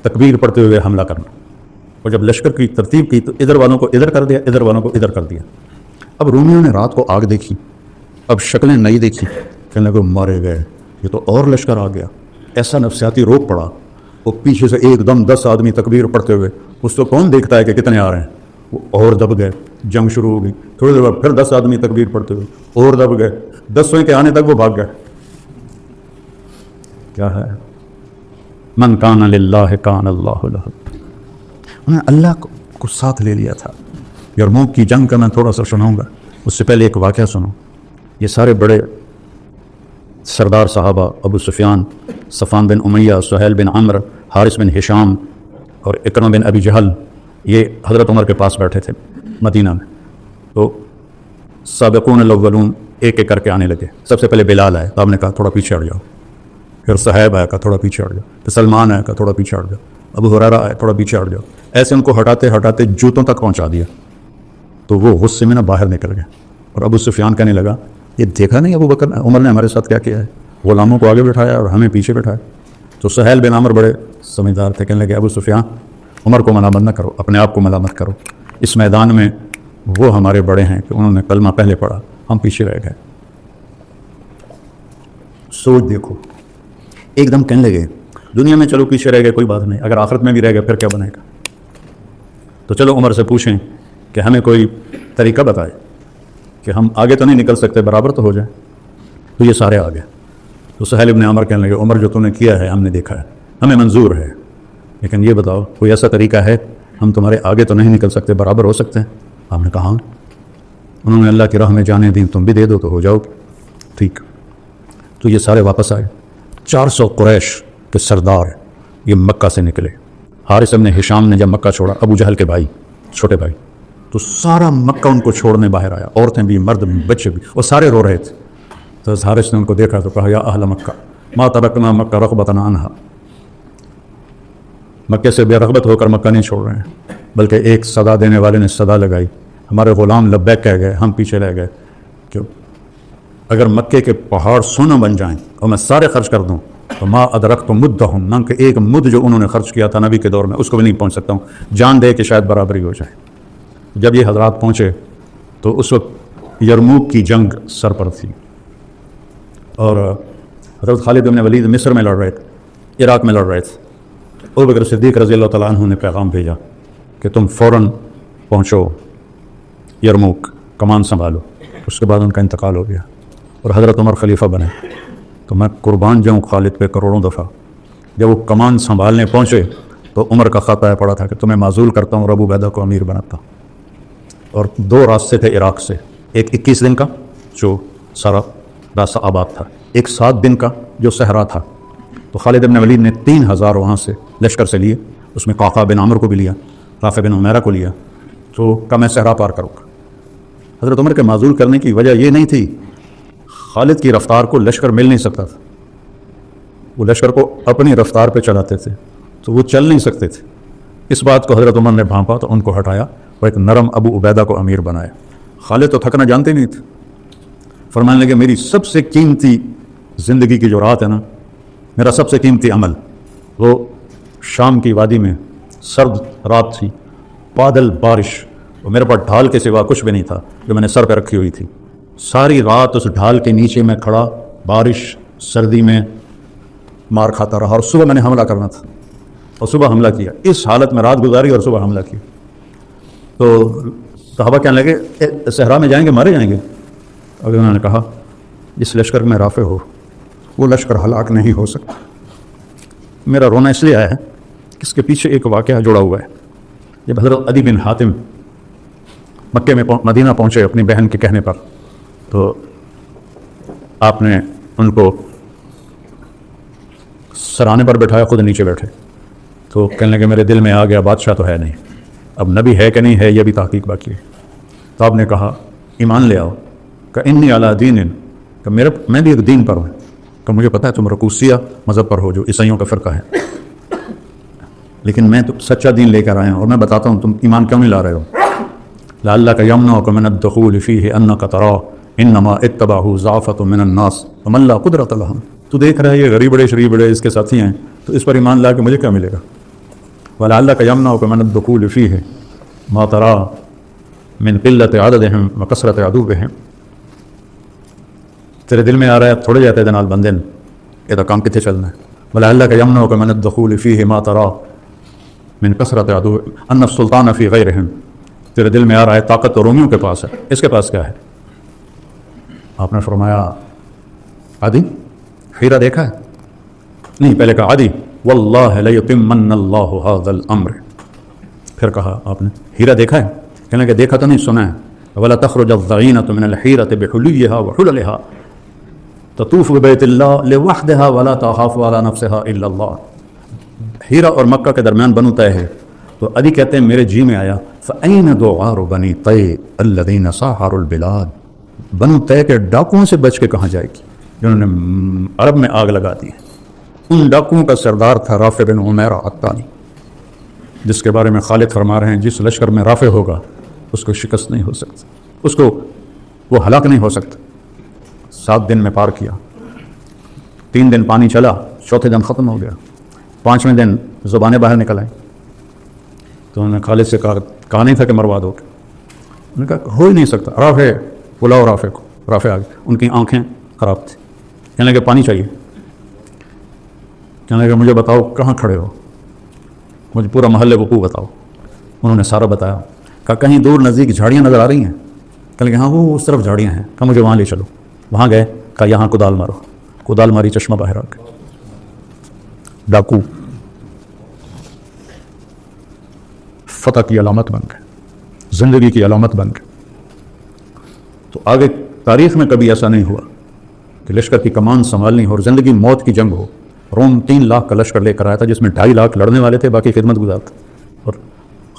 تکبیر پڑھتے ہوئے حملہ کرنا. اور جب لشکر کی ترتیب کی تو ادھر والوں کو ادھر کر دیا، ادھر والوں کو ادھر کر دیا. اب رومیوں نے رات کو آگ دیکھی، اب شکلیں نئی دیکھی، کہنے لگے مارے گئے، یہ تو اور لشکر آ گیا. ایسا نفسیاتی روک پڑا. وہ پیچھے سے ایک دم 10 آدمی تکبیر پڑھتے ہوئے، اس کو کون دیکھتا ہے کہ کتنے آ رہے ہیں، وہ اور دب گئے. جنگ شروع ہو گئی. تھوڑی دیر بعد پھر 10 آدمی تکبیر پڑھتے ہوئے اور دب گئے. 10ویں کے آنے تک وہ بھاگ گئے. کیا ہے؟ من کان للہ کان اللہ لہ. انہوں نے اللہ کو ساتھ لے لیا تھا. یرموک کی جنگ کا میں تھوڑا سا سناؤں گا، اس سے پہلے ایک واقعہ سنو. یہ سارے بڑے سردار صحابہ، ابو سفیان، صفوان بن امیہ، سہیل بن عمرو، حارث بن ہشام اور اکرمہ بن ابی جہل، یہ حضرت عمر کے پاس بیٹھے تھے مدینہ میں. تو سابقون الاولون ایک ایک کر کے آنے لگے. سب سے پہلے بلال آئے تو آپ نے کہا تھوڑا پیچھے ہٹ جاؤ. پھر صہیب آیا، کہا تھوڑا پیچھے ہٹ جاؤ. پھر سلمان آیا، کہا تھوڑا پیچھے ہٹ جاؤ. ابو ہریرہ آئے، تھوڑا پیچھے ہٹ جاؤ. ایسے ان کو ہٹاتے ہٹاتے جوتوں تک پہنچا دیا. تو وہ غصے میں باہر نکل گئے. اور ابو سفیان کہنے لگا یہ دیکھا نہیں ابو بکر عمر نے ہمارے ساتھ کیا کیا ہے، غلاموں کو آگے بٹھایا اور ہمیں پیچھے بٹھایا. تو سہیل بن عمرو بڑے سمجھدار تھے، کہنے لگے ابو سفیان عمر کو ملامت نہ کرو، اپنے آپ کو ملامت کرو. اس میدان میں وہ ہمارے بڑے ہیں کہ انہوں نے کلمہ پہلے پڑھا، ہم پیچھے رہ گئے. سوچ دیکھو. ایک دم کہنے لگے دنیا میں چلو پیچھے رہ گئے کوئی بات نہیں، اگر آخرت میں بھی رہ گئے پھر کیا بنے گا. تو چلو عمر سے پوچھیں کہ ہمیں کوئی طریقہ بتائے کہ ہم آگے تو نہیں نکل سکتے، برابر تو ہو جائے. تو یہ سارے آگے. تو سہیل بن عمر کہنے لگے عمر جو تم نے کیا ہے ہم نے دیکھا ہے، ہمیں منظور ہے، لیکن یہ بتاؤ کوئی ایسا طریقہ ہے ہم تمہارے آگے تو نہیں نکل سکتے، برابر ہو سکتے ہیں. آپ نے کہا انہوں نے اللہ کی راہ میں جانے دیں، تم بھی دے دو تو ہو جاؤ. ٹھیک. تو یہ سارے واپس آئے. 400 قریش کے سردار یہ مکہ سے نکلے. حارث بن ہشام نے جب مکہ چھوڑا، ابو جہل کے بھائی، چھوٹے بھائی، تو سارا مکہ ان کو چھوڑنے باہر آیا، عورتیں بھی، مرد بھی، بچے بھی، وہ سارے رو رہے تھے. تو حارث نے ان کو دیکھا تو کہا یا اہل مکہ ما ترکنا مکہ رغبۃ عنہا، مکے سے بے رغبت ہو کر مکہ نہیں چھوڑ رہے ہیں، بلکہ ایک صدا دینے والے نے صدا لگائی، ہمارے غلام لبیک کہہ گئے، ہم پیچھے رہ گئے. کیوں؟ اگر مکے کے پہاڑ سونا بن جائیں اور میں سارے خرچ کر دوں تو ما ادرکت مدہم، من کہ ایک مد جو انہوں نے خرچ کیا تھا نبی کے دور میں اس کو بھی نہیں پہنچ سکتا ہوں، جان دے کہ شاید برابری ہو جائے. جب یہ حضرات پہنچے تو اس وقت یرموک کی جنگ سر پر تھی. اور حضرت خالد بن ولید مصر میں لڑ رہے تھے، عراق میں لڑ رہے تھے. ابوبکر صدیق رضی اللہ تعالیٰ عنہ نے پیغام بھیجا کہ تم فوراً پہنچو یرموک، کمان سنبھالو. اس کے بعد ان کا انتقال ہو گیا اور حضرت عمر خلیفہ بنے. تو میں قربان جاؤں خالد پہ کروڑوں دفعہ. جب وہ کمان سنبھالنے پہنچے تو عمر کا خط آیا پڑا تھا کہ تمہیں معزول کرتا ہوں اور ابو عبیدہ کو امیر بناتا. اور 2 راستے تھے عراق سے، ایک 21 دن کا جو سارا راستہ آباد تھا، ایک 7 دن کا جو صحرا تھا. تو خالد بن ولید نے 3000 وہاں سے لشکر سے لیے، اس میں قعقاع بن عامر کو بھی لیا، رافع بن عمیرہ کو لیا. تو کہا میں صحرا پار کروں گا. حضرت عمر کے معزول کرنے کی وجہ یہ نہیں تھی، خالد کی رفتار کو لشکر مل نہیں سکتا تھا. وہ لشکر کو اپنی رفتار پہ چلاتے تھے تو وہ چل نہیں سکتے تھے. اس بات کو حضرت عمر نے بھانپا تو ان کو ہٹایا اور ایک نرم ابو عبیدہ کو امیر بنایا. خالد تو تھکنا جانتے نہیں تھے. فرمانے لگے میری سب سے قیمتی زندگی کی جو رات ہے نا، میرا سب سے قیمتی عمل وہ شام کی وادی میں سرد رات تھی، بادل بارش، اور میرے پاس ڈھال کے سوا کچھ بھی نہیں تھا جو میں نے سر پہ رکھی ہوئی تھی. ساری رات اس ڈھال کے نیچے میں کھڑا بارش سردی میں مار کھاتا رہا، اور صبح میں نے حملہ کرنا تھا اور صبح حملہ کیا. اس حالت میں رات گزاری اور صبح حملہ کیا. تو صحابہ کہنے لگے صحرا میں جائیں گے مارے جائیں گے. اور انہوں نے کہا جس لشکر میں رافع ہو وہ لشکر ہلاک نہیں ہو سکتا. میرا رونا اس لیے آیا ہے کہ اس کے پیچھے ایک واقعہ جڑا ہوا ہے. جب حضرت عدی بن حاتم مکے میں مدینہ پہنچے اپنی بہن کے کہنے پر، تو آپ نے ان کو سرانے پر بٹھایا، خود نیچے بیٹھے. تو کہنے لگے میرے دل میں آ گیا بادشاہ تو ہے نہیں، اب نبی ہے کہ نہیں ہے یہ بھی تحقیق باقی ہے. تو آپ نے کہا ایمان لے آؤ. کہ انی علی دین، کہ میں بھی ایک دین پر ہوں. کہ مجھے پتہ ہے تم رکوسیہ مذہب پر ہو جو عیسائیوں کا فرقہ ہے، لیکن میں تو سچا دین لے کر آیا ہوں اور میں بتاتا ہوں تم ایمان کیوں نہیں لا رہے ہو. لعلک یمنعک من الدخول فیہ انک تری انما اتبعہ ضعفۃ من الناس ومن لا قدرۃ لہم. تو دیکھ رہا ہے یہ غریب بڑے شریف بڑے اس کے ساتھی ہیں، تو اس پر ایمان لا کے مجھے کیا ملے گا. ولعلک یمنعک من الدخول فیہ ما تری من قلۃ عددہم وکثرۃ عدوہم. تیرے دل میں آ رہا ہے تھوڑے جاتے دنال بندن یہ تو کام کتنے چلنا ہے. ولعلک یمنعک من الدخول فیہ ما تری من کثرۃ عدوہم ان السلطان فی غیرہم. تیرے دل میں آ رہا ہے طاقت تو رومیوں کے پاس ہے، اس کے پاس کیا ہے. آپ نے فرمایا عدی ہیرا دیکھا ہے؟ نہیں، پہلے کہا عدی واللہ لیتمن اللہ ھذا الامر. پھر کہا آپ نے ہیرا دیکھا ہے؟ کہنے کہ دیکھا تو نہیں، سنا ہے. ولا تخرج الضغینۃ من الحیرۃ بحلیھا وحللھا تطوف ببیت اللہ لوحدھا ولا تخاف علی نفسھا الا اللہ. ہیرا اور مکہ کے درمیان بنو طے ہے. تو عدی کہتے ہیں میرے جی میں آیا فأین دعار بنی طے الذین ساحروا البلاد. بنو طے کے ڈاکوؤں سے بچ کے کہاں جائے گی جنہوں نے عرب میں آگ لگا دی ہے. ان ڈاکوؤں کا سردار تھا رافع بن عمیرہ الطانی، جس کے بارے میں خالد فرما رہے ہیں جس لشکر میں رافع ہوگا اس کو شکست نہیں ہو سکتی، اس کو وہ ہلاک نہیں ہو سکتا. 7 دن میں پار کیا، 3 دن پانی چلا، چوتھے دن ختم ہو گیا، 5ویں دن زبانیں باہر نکل آئیں. تو انہوں نے خالد سے کہا نہیں تھا کہ مروا دو. انہوں نے کہا ہو ہی نہیں سکتا. رافع بلاؤ رافع کو. رافع آ گئے، ان کی آنکھیں خراب تھیں. کہنے لگے پانی چاہیے. کہنے لگے مجھے بتاؤ کہاں کھڑے ہو، مجھے پورا محلے وقوع بتاؤ. انہوں نے سارا بتایا. کہا کہیں دور نزدیک جھاڑیاں نظر آ رہی ہیں؟ کہنے لگے ہاں وہ اس طرف جھاڑیاں ہیں. کہا مجھے وہاں لے چلو. وہاں گئے. کہا یہاں کدال مارو. کدال ماری، چشمہ باہر آ گیا. ڈاکو فتح کی علامت بن گئے، زندگی کی علامت بن گئے. تو آگے تاریخ میں کبھی ایسا نہیں ہوا کہ لشکر کی کمان سنبھالنی ہو اور زندگی موت کی جنگ ہو. روم 3 لاکھ کا لشکر لے کر آیا تھا جس میں 2.5 لاکھ لڑنے والے تھے، باقی خدمت گزار تھے، اور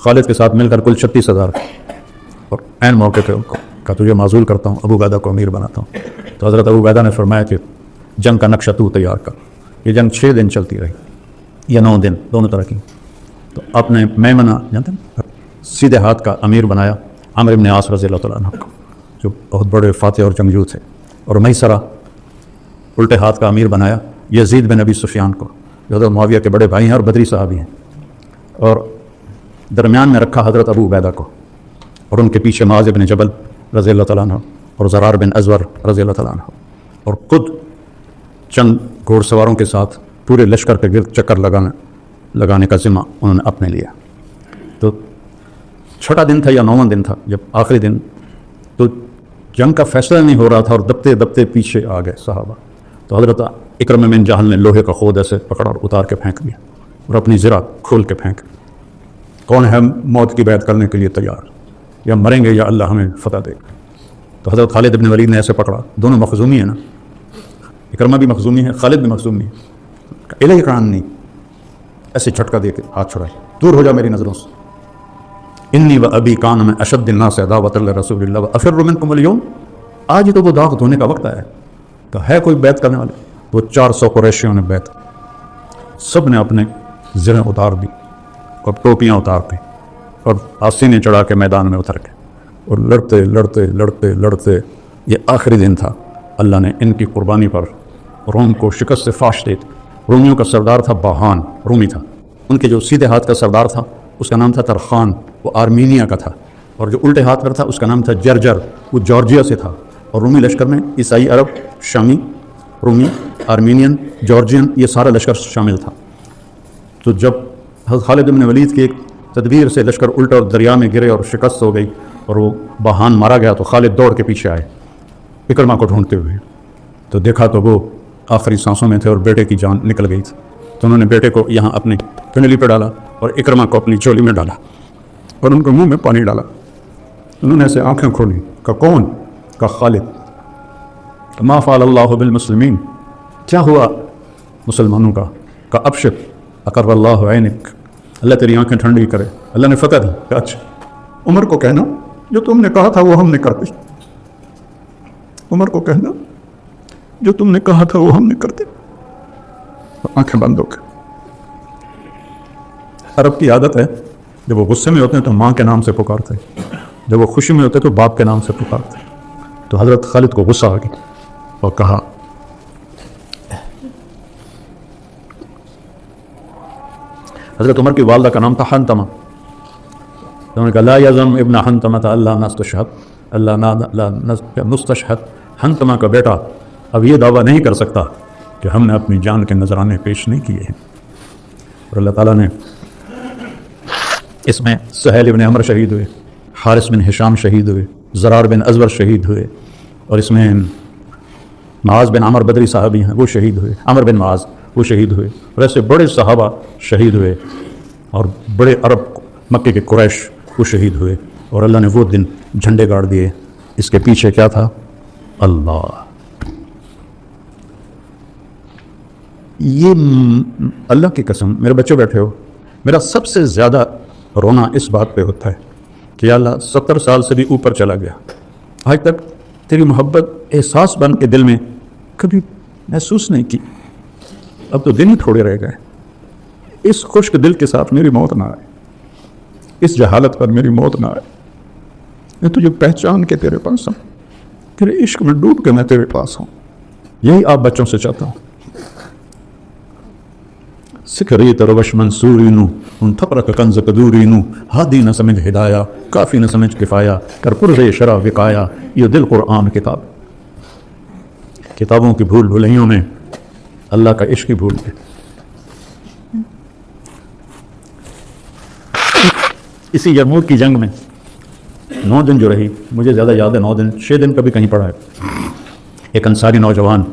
خالد کے ساتھ مل کر کل 36,000. اور عین موقع پہ ان کو کہا تجھے معزول کرتا ہوں، ابو عبیدہ کو امیر بناتا ہوں. تو حضرت ابو عبیدہ نے فرمایا کہ جنگ کا نقشہ تو تیار کر. یہ جنگ 6 دن چلتی رہی یا 9 دن، دونوں طرح کی. تو آپ نے میمنہ جانتے ہیں سیدھے ہاتھ کا امیر بنایا عامر بن عاص رضی اللہ تعالیٰ عنہ کو، جو بہت بڑے فاتح اور جنگجو تھے. اور میسرہ الٹے ہاتھ کا امیر بنایا یزید بن ابی سفیان کو، جو حضرت معاویہ کے بڑے بھائی ہیں اور بدری صحابی ہیں. اور درمیان میں رکھا حضرت ابو عبیدہ کو، اور ان کے پیچھے معاذ بن جبل رضی اللہ تعالیٰ عنہ اور زرار بن ازور رضی اللہ تعالیٰ عنہ، اور خود چند گھوڑ سواروں کے ساتھ پورے لشکر کے گرد چکر لگانے کا ذمہ انہوں نے اپنے لیا۔ تو چھٹا دن تھا یا 9واں دن تھا، جب آخری دن، تو جنگ کا فیصلہ نہیں ہو رہا تھا اور دبتے دبتے پیچھے آ گئے صحابہ۔ تو حضرت اکرمہ بن جہل نے لوہے کا خود ایسے پکڑا اور اتار کے پھینک دیا اور اپنی زرہ کھول کے پھینک۔ کون ہے موت کی بیعت کرنے کے لیے تیار؟ یا مریں گے یا اللہ ہمیں فتح دے گا۔ تو حضرت خالد بن ولید نے ایسے پکڑا، دونوں مخزومی ہیں نا، اکرمہ بھی مخزومی ہے، خالد بھی مخزومی ہے، الہ قرآن نہیں، ایسے جھٹکا دے کے ہاتھ چھڑائے، دور ہو جا میری نظروں سے۔ انی و ابی کان من اشد الناس عداوۃ لرسول اللہ وافر منکم اليوم، آج تو وہ داغ دھونے کا وقت آیا ہے۔ تو ہے کوئی بیعت کرنے والے؟ وہ 400 قریشیوں نے بیعت، سب نے اپنے زریں اتار دی اور ٹوپیاں اتار دی اور آستینیں چڑھا کے میدان میں اتر گئے اور لڑتے لڑتے لڑتے لڑتے یہ آخری دن تھا، اللہ نے ان کی قربانی پر روم کو شکست سے فاش دے دی۔ رومیوں کا سردار تھا باہان، رومی تھا، ان کے جو سیدھے ہاتھ کا سردار تھا اس کا نام تھا ترخان، وہ آرمینیا کا تھا، اور جو الٹے ہاتھ پر تھا اس کا نام تھا جرجر، وہ جارجیا سے تھا۔ اور رومی لشکر میں عیسائی عرب، شامی، رومی، آرمینین، جارجین، یہ سارا لشکر شامل تھا۔ تو جب حضرت خالد بن ولید کی ایک تدبیر سے لشکر الٹا اور دریا میں گرے اور شکست ہو گئی اور وہ باہان مارا گیا، تو خالد دوڑ کے پیچھے آئے اکرمہ کو ڈھونڈتے ہوئے، تو دیکھا تو وہ آخری سانسوں میں تھے اور بیٹے کی جان نکل گئی تھی۔ تو انہوں نے بیٹے کو یہاں اپنی کنڈلی پہ ڈالا اور اکرمہ کو اپنی چولی میں ڈالا اور ان کو منہ میں پانی ڈالا۔ انہوں نے ایسے آنکھیں کھولی، کہا کون؟ کہا خالد۔ ما فعل اللہ بالمسلمین، کیا ہوا مسلمانوں کا؟ کہا ابشر اقر اللہ عینک، اللہ تیری آنکھیں ٹھنڈی کرے، اللہ نے فتح دی۔ کہا اچھا، عمر کو کہنا جو تم نے کہا تھا وہ ہم نے کر دی، عمر کو کہنا جو تم نے کہا تھا وہ ہم نے کر دی۔ آنکھیں بند ہو گئی۔ عرب کی عادت ہے جب وہ غصے میں ہوتے ہیں تو ماں کے نام سے پکارتے ہیں، جب وہ خوشی میں ہوتے ہیں تو باپ کے نام سے پکارتے ہیں۔ تو حضرت خالد کو غصہ آ گیا اور کہا حضرت عمر کی والدہ کا نام تھا حنتمہ، انہوں نے کہا لا یزم ابن حنتمہ اللہ نستشہد، اللہ نستشہد، حنتمہ کا بیٹا اب یہ دعویٰ نہیں کر سکتا کہ ہم نے اپنی جان کے نذرانے پیش نہیں کیے ہیں۔ اور اللہ تعالیٰ نے اس میں سہیل بن عمر شہید ہوئے، حارث بن ہشام شہید ہوئے، زرار بن ازور شہید ہوئے، اور اس میں معاذ بن عمر بدری صحابی ہیں وہ شہید ہوئے، عمر بن معاذ وہ شہید ہوئے، اور ایسے بڑے صحابہ شہید ہوئے، اور بڑے عرب مکے کے قریش وہ شہید ہوئے، اور اللہ نے وہ دن جھنڈے گاڑ دیے۔ اس کے پیچھے کیا تھا؟ اللہ۔ یہ اللہ کی قسم، میرے بچے بیٹھے ہو، میرا سب سے زیادہ رونا اس بات پہ ہوتا ہے کہ یا اللہ 70 سال سے بھی اوپر چلا گیا، آج تک تیری محبت احساس بن کے دل میں کبھی محسوس نہیں کی، اب تو دن ہی تھوڑے رہ گئے، اس خشک دل کے ساتھ میری موت نہ آئے، اس جہالت پر میری موت نہ آئے، میں تجھے پہچان کے تیرے پاس ہوں، تیرے عشق میں ڈوب کے میں تیرے پاس ہوں۔ یہی آپ بچوں سے چاہتا ہوں۔ سکھری تروش منصوری نو ان تھپرک کنز قدوری نو، ہادی نہ سمجھ ہدایا کافی نہ سمجھ کفایا، کر پرزے شرع وقایا، یہ دل قرآن کتاب۔ کتابوں کی بھول بھلیوں میں اللہ کا عشق ہی بھول گئے۔ اسی یرموک کی جنگ میں 9 دن جو رہی، مجھے زیادہ یاد ہے 9 دن، 6 دن کا بھی کہیں پڑا ہے، ایک انصاری نوجوان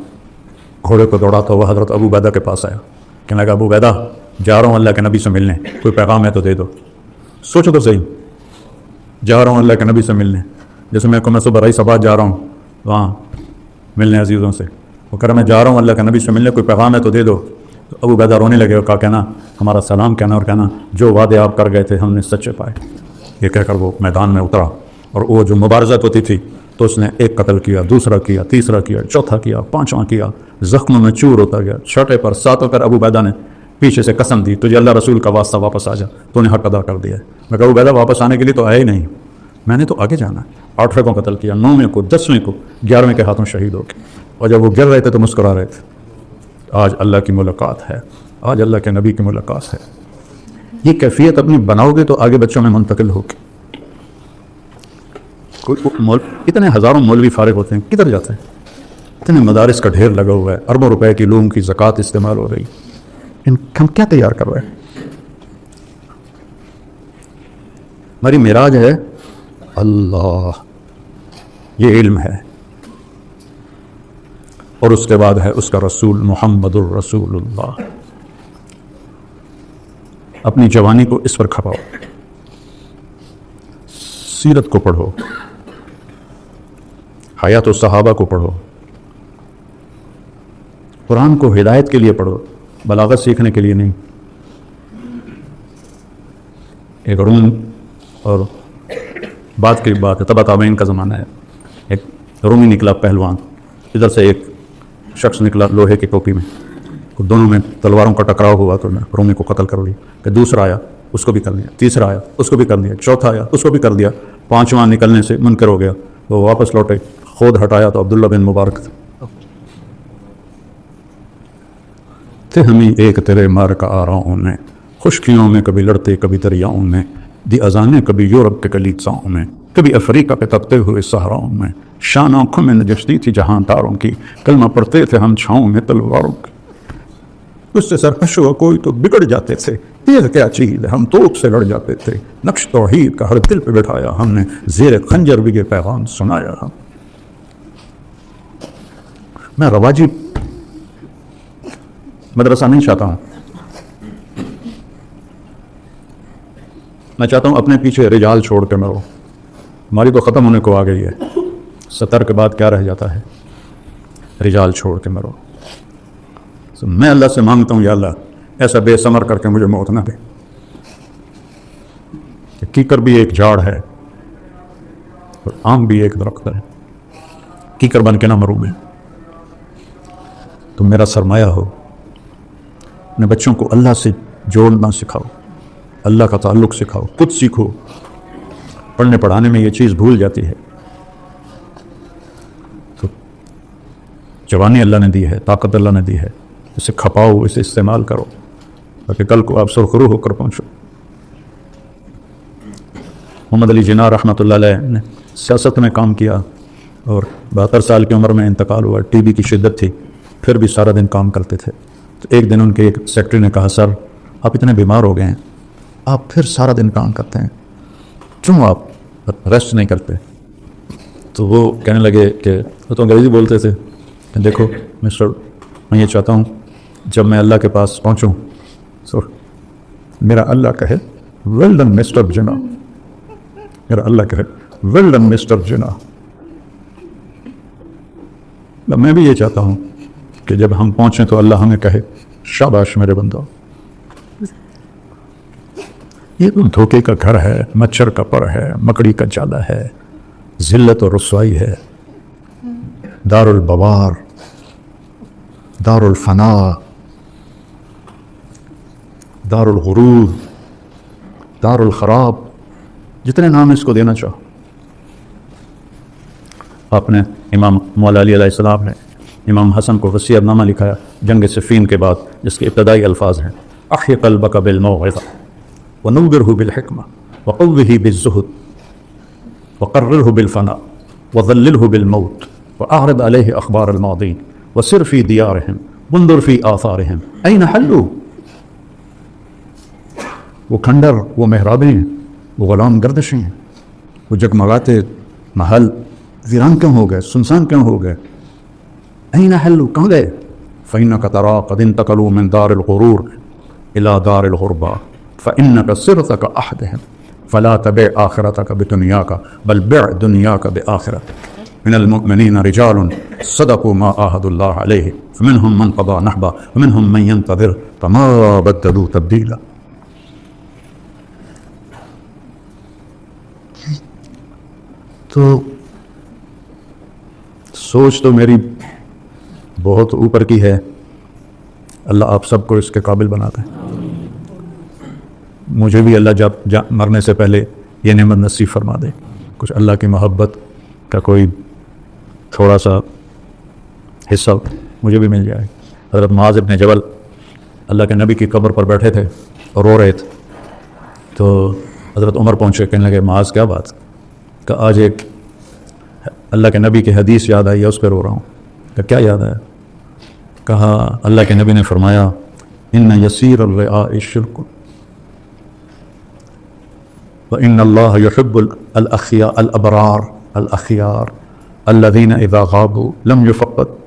گھوڑے کو دوڑاتا ہوا حضرت ابو عبیدہ کے پاس آیا، کہنے لگا ابو عبیدہ جا رہا ہوں اللہ کے نبی سے ملنے، کوئی پیغام ہے تو دے دو۔ سوچو تو صحیح، جا رہا ہوں اللہ کے نبی سے ملنے، جیسے میں صبح رئیس آباد جا رہا ہوں وہاں ملنے عزیزوں سے، وہ کہہ رہا میں جا رہا ہوں اللہ کے نبی سے ملنے، کوئی پیغام ہے تو دے دو۔ تو ابو عبیدہ رونے لگے اور کہا کہنا ہمارا سلام کہنا اور کہنا جو وعدے آپ کر گئے تھے ہم نے سچے پائے۔ یہ کہہ کر وہ میدان میں اترا، اور وہ جو مبارزت ہوتی تھی تو اس نے ایک قتل کیا، دوسرا کیا، تیسرا کیا، چوتھا کیا، پانچواں کیا، زخموں میں چور ہوتا گیا، چھٹے پر 7 پر ابو عبیدہ نے پیچھے سے قسم دی تجھے اللہ رسول کا واسطہ واپس آ جا، تو نے حق ادا کر دیا ہے۔ میں کہا ابو عبیدہ واپس آنے کے لیے تو آئے ہی نہیں، میں نے تو آگے جانا ہے۔ 8ویں کو قتل کیا، 9ویں کو، 10ویں کو، 11ویں کے ہاتھوں شہید ہو گئے، اور جب وہ گر رہے تھے تو مسکرا رہے تھے۔ آج اللہ کی ملاقات ہے، آج اللہ کے نبی کی ملاقات ہے۔ یہ کیفیت اپنی بناؤ گے تو آگے بچوں میں منتقل ہوگی۔ اتنے ہزاروں مولوی فارغ ہوتے ہیں، کدھر جاتے ہیں؟ اتنے مدارس کا ڈھیر لگا ہوا ہے، اربوں روپے کی لوگوں کی زکوٰۃ استعمال ہو رہی، ہم کیا تیار کر رہے ہیں؟ ہماری معراج ہے اللہ، یہ علم ہے، اور اس کے بعد ہے اس کا رسول محمد الرسول اللہ۔ اپنی جوانی کو اس پر کھپاؤ، سیرت کو پڑھو، حیات الصحابہ کو پڑھو، قرآن کو ہدایت کے لیے پڑھو، بلاغت سیکھنے کے لیے نہیں۔ ایک روم، اور بات کی بات ہے، تبا تابعین کا زمانہ ہے، ایک رومی نکلا پہلوان، ادھر سے ایک شخص نکلا لوہے کی ٹوپی میں، دونوں میں تلواروں کا ٹکراؤ ہوا تو نے رومی کو قتل کر لیا۔ کہ دوسرا آیا اس کو بھی کر دیا، تیسرا آیا اس کو بھی کر دیا، چوتھا آیا اس کو بھی کر دیا، پانچواں نکلنے سے منکر ہو گیا، وہ واپس لوٹے، خود ہٹایا تو عبداللہ بن مبارک تھے ہمیں ایک تیرے مار کا آراؤں میں، خشکیوں میں کبھی لڑتے کبھی دریاؤں میں، دی ازانیں کبھی یورپ کے کلیساؤں میں، کبھی افریقہ کے تپتے ہوئے صحراؤں میں، شان آنکھوں میں نجستی تھی جہاں تاروں کی، کلمہ پڑھتے تھے ہم چھاؤں میں تلواروں کی، اس سے سرکش ہوا کوئی تو بگڑ جاتے تھے، یہ کیا چیز ہے ہم توپ سے لڑ جاتے تھے، نقش توحید کا ہر دل پہ بٹھایا ہم نے، زیر خنجر بھی یہ پیغام سنایا ہم۔ میں رواجی مدرسہ نہیں چاہتا ہوں، میں چاہتا ہوں اپنے پیچھے رجال چھوڑ کے مرو، ہماری تو ختم ہونے کو آ گئی ہے، 70 کے بعد کیا رہ جاتا ہے، رجال چھوڑ کے مرو۔ میں اللہ سے مانگتا ہوں یا اللہ ایسا بے ثمر کر کے مجھے موت نہ دے۔ کیکر بھی ایک جھاڑ ہے اور آم بھی ایک درخت ہے، کیکر بن کے نہ مروں میں، تم میرا سرمایہ ہو۔ اپنے بچوں کو اللہ سے جوڑنا سکھاؤ، اللہ کا تعلق سکھاؤ، خود سیکھو، پڑھنے پڑھانے میں یہ چیز بھول جاتی ہے۔ تو جوانی اللہ نے دی ہے، طاقت اللہ نے دی ہے، اسے کھپاؤ، اسے استعمال کرو تاکہ کل کو آپ سرخرو ہو کر پہنچو۔ محمد علی جناح رحمۃ اللہ علیہ نے سیاست میں کام کیا اور 72 سال کی عمر میں انتقال ہوا، ٹی بی کی شدت تھی، پھر بھی سارا دن کام کرتے تھے۔ تو ایک دن ان کے ایک سیکرٹری نے کہا، سر آپ اتنے بیمار ہو گئے ہیں، آپ پھر سارا دن کام کرتے ہیں، کیوں آپ ریسٹ نہیں کرتے؟ تو وہ کہنے لگے کہ وہ تو انگریزی بولتے تھے کہ دیکھو مسٹر، میں یہ چاہتا ہوں جب میں اللہ کے پاس پہنچوں تو میرا اللہ کہے ویل ڈن مسٹر جناح، میرا اللہ کہے ویل ڈن مسٹر جناح۔ میں بھی یہ چاہتا ہوں کہ جب ہم پہنچیں تو اللہ ہمیں کہے شاباش میرے بندو۔ یہ تو دھوکے کا گھر ہے، مچھر کا پر ہے، مکڑی کا جالا ہے، ذلت اور رسوائی ہے، دار البوار، دار الفنا، دار الغرور، دار الخراب، جتنے نام اس کو دینا چاہو۔ آپ نے امام مولا علی علیہ السلام نے امام حسن کو وصیت نامہ لکھایا جنگ صفین کے بعد، جس کے ابتدائی الفاظ ہیں، احی قلبک بالموعظہ ونورہ بالحکمہ وقوہ بالزہد وقررہ بالفنا وظللہ بالموت واعرض علیہ اخبار الماضین وسر فی دیارہم وانظر فی آثارہم این حلوا۔ وہ کھنڈر، وہ محرابیں، وہ غلام گردشیں، وہ جگمگاتے محل ویران کیوں ہو گئے، سنسان کیوں ہو گئے؟ این حلوا، کہاں گئے؟ فإنک ترا قد انتقلوا من دار الغرور الى دار الغربہ فإنک صرت کأحدہم فلا تبع آخرتک بدنیاک بل بع دنیاک بآخرتک۔ من المؤمنین رجال صدقوا ما عاہدوا اللہ علیہ فمنہم من قضى نحبہ ومنہم من ينتظر فما بدلوا تبدیلا۔ تو سوچ تو میری بہت اوپر کی ہے، اللہ آپ سب کو اس کے قابل بناتا ہے۔ مجھے بھی اللہ جب مرنے سے پہلے یہ نعمت نصیب فرما دے، کچھ اللہ کی محبت کا کوئی تھوڑا سا حصہ مجھے بھی مل جائے۔ حضرت معاذ ابن جبل اللہ کے نبی کی قبر پر بیٹھے تھے اور رو رہے تھے، تو حضرت عمر پہنچے، کہنے لگے معاذ کیا بات؟ کہ آج ایک اللہ کے نبی کی حدیث یاد آئی ہے، اس پہ رو رہا ہوں۔ کہ کیا یاد ہے؟ کہا اللہ کے نبی نے فرمایا ان یسیر الرعاء شرک وان اللہ یحب الاخیار الابرار الاخیار الذین اذا غابوا لم یفقد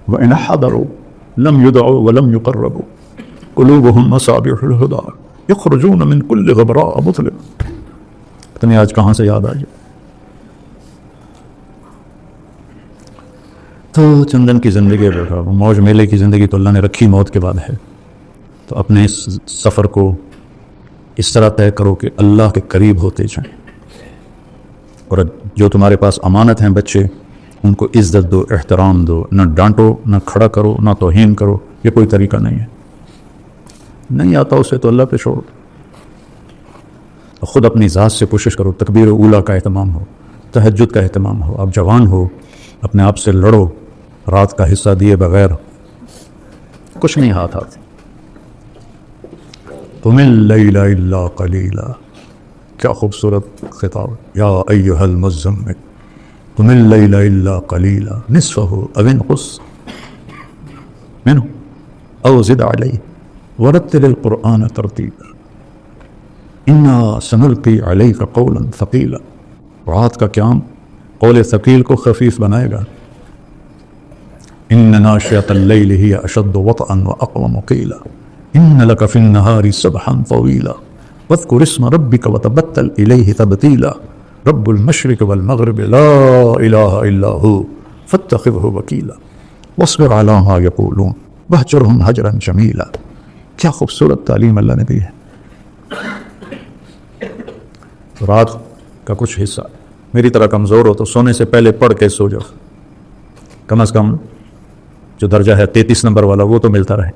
وان حضروا لم يدعوا ولم يقربوا قلوبهم مصابيح الهدى يخرجون من كل غبراء مظلم. تمہیں آج کہاں سے یاد آئی؟ تو چندن کی زندگی بیٹھا موج میلے کی زندگی تو اللہ نے رکھی موت کے بعد ہے. تو اپنے اس سفر کو اس طرح طے کرو کہ اللہ کے قریب ہوتے جائیں، اور جو تمہارے پاس امانت ہیں بچے ان کو عزت دو، احترام دو، نہ ڈانٹو، نہ کھڑا کرو، نہ توہین کرو. یہ کوئی طریقہ نہیں ہے. نہیں آتا اسے تو اللہ پہ چھوڑ. خود اپنی ذات سے کوشش کرو، تکبیر اولیٰ کا اہتمام ہو، تہجد کا اہتمام ہو. آپ جوان ہو، اپنے آپ سے لڑو، رات کا حصہ دیے بغیر کچھ نہیں ہاتھ آتا. قم اللیل الا قلیلا، کیا خوبصورت خطاب. یا ایھا المزمل قم اللیل الا قلیلا نصفہ او انقص منہ او زد علیہ ورتل القرآن ترتیلا انا سنلقی علیک قولا ثقیلا. رات کا قیام قول ثقیل کو خفیف بنائے گا. ان ناشئۃ اللیل ہی اشد وطئا واقوم قیلا ان لک فی النہار سبحا طویلا واذکر اسم ربک وتبتل الیہ تبتیلا رب المشرق والمغرب لا الہ الا ہو فاتخذہ وکیلا واصبر علی ما یقولون واہجرہم ہجرا جمیلا. کیا خوبصورت تعلیم اللہ نے دی ہے. رات کا کچھ حصہ میری طرح کمزور ہو تو سونے سے پہلے پڑھ کے سو جاؤ. کم از کم جو درجہ ہے 33 نمبر والا وہ تو ملتا رہے.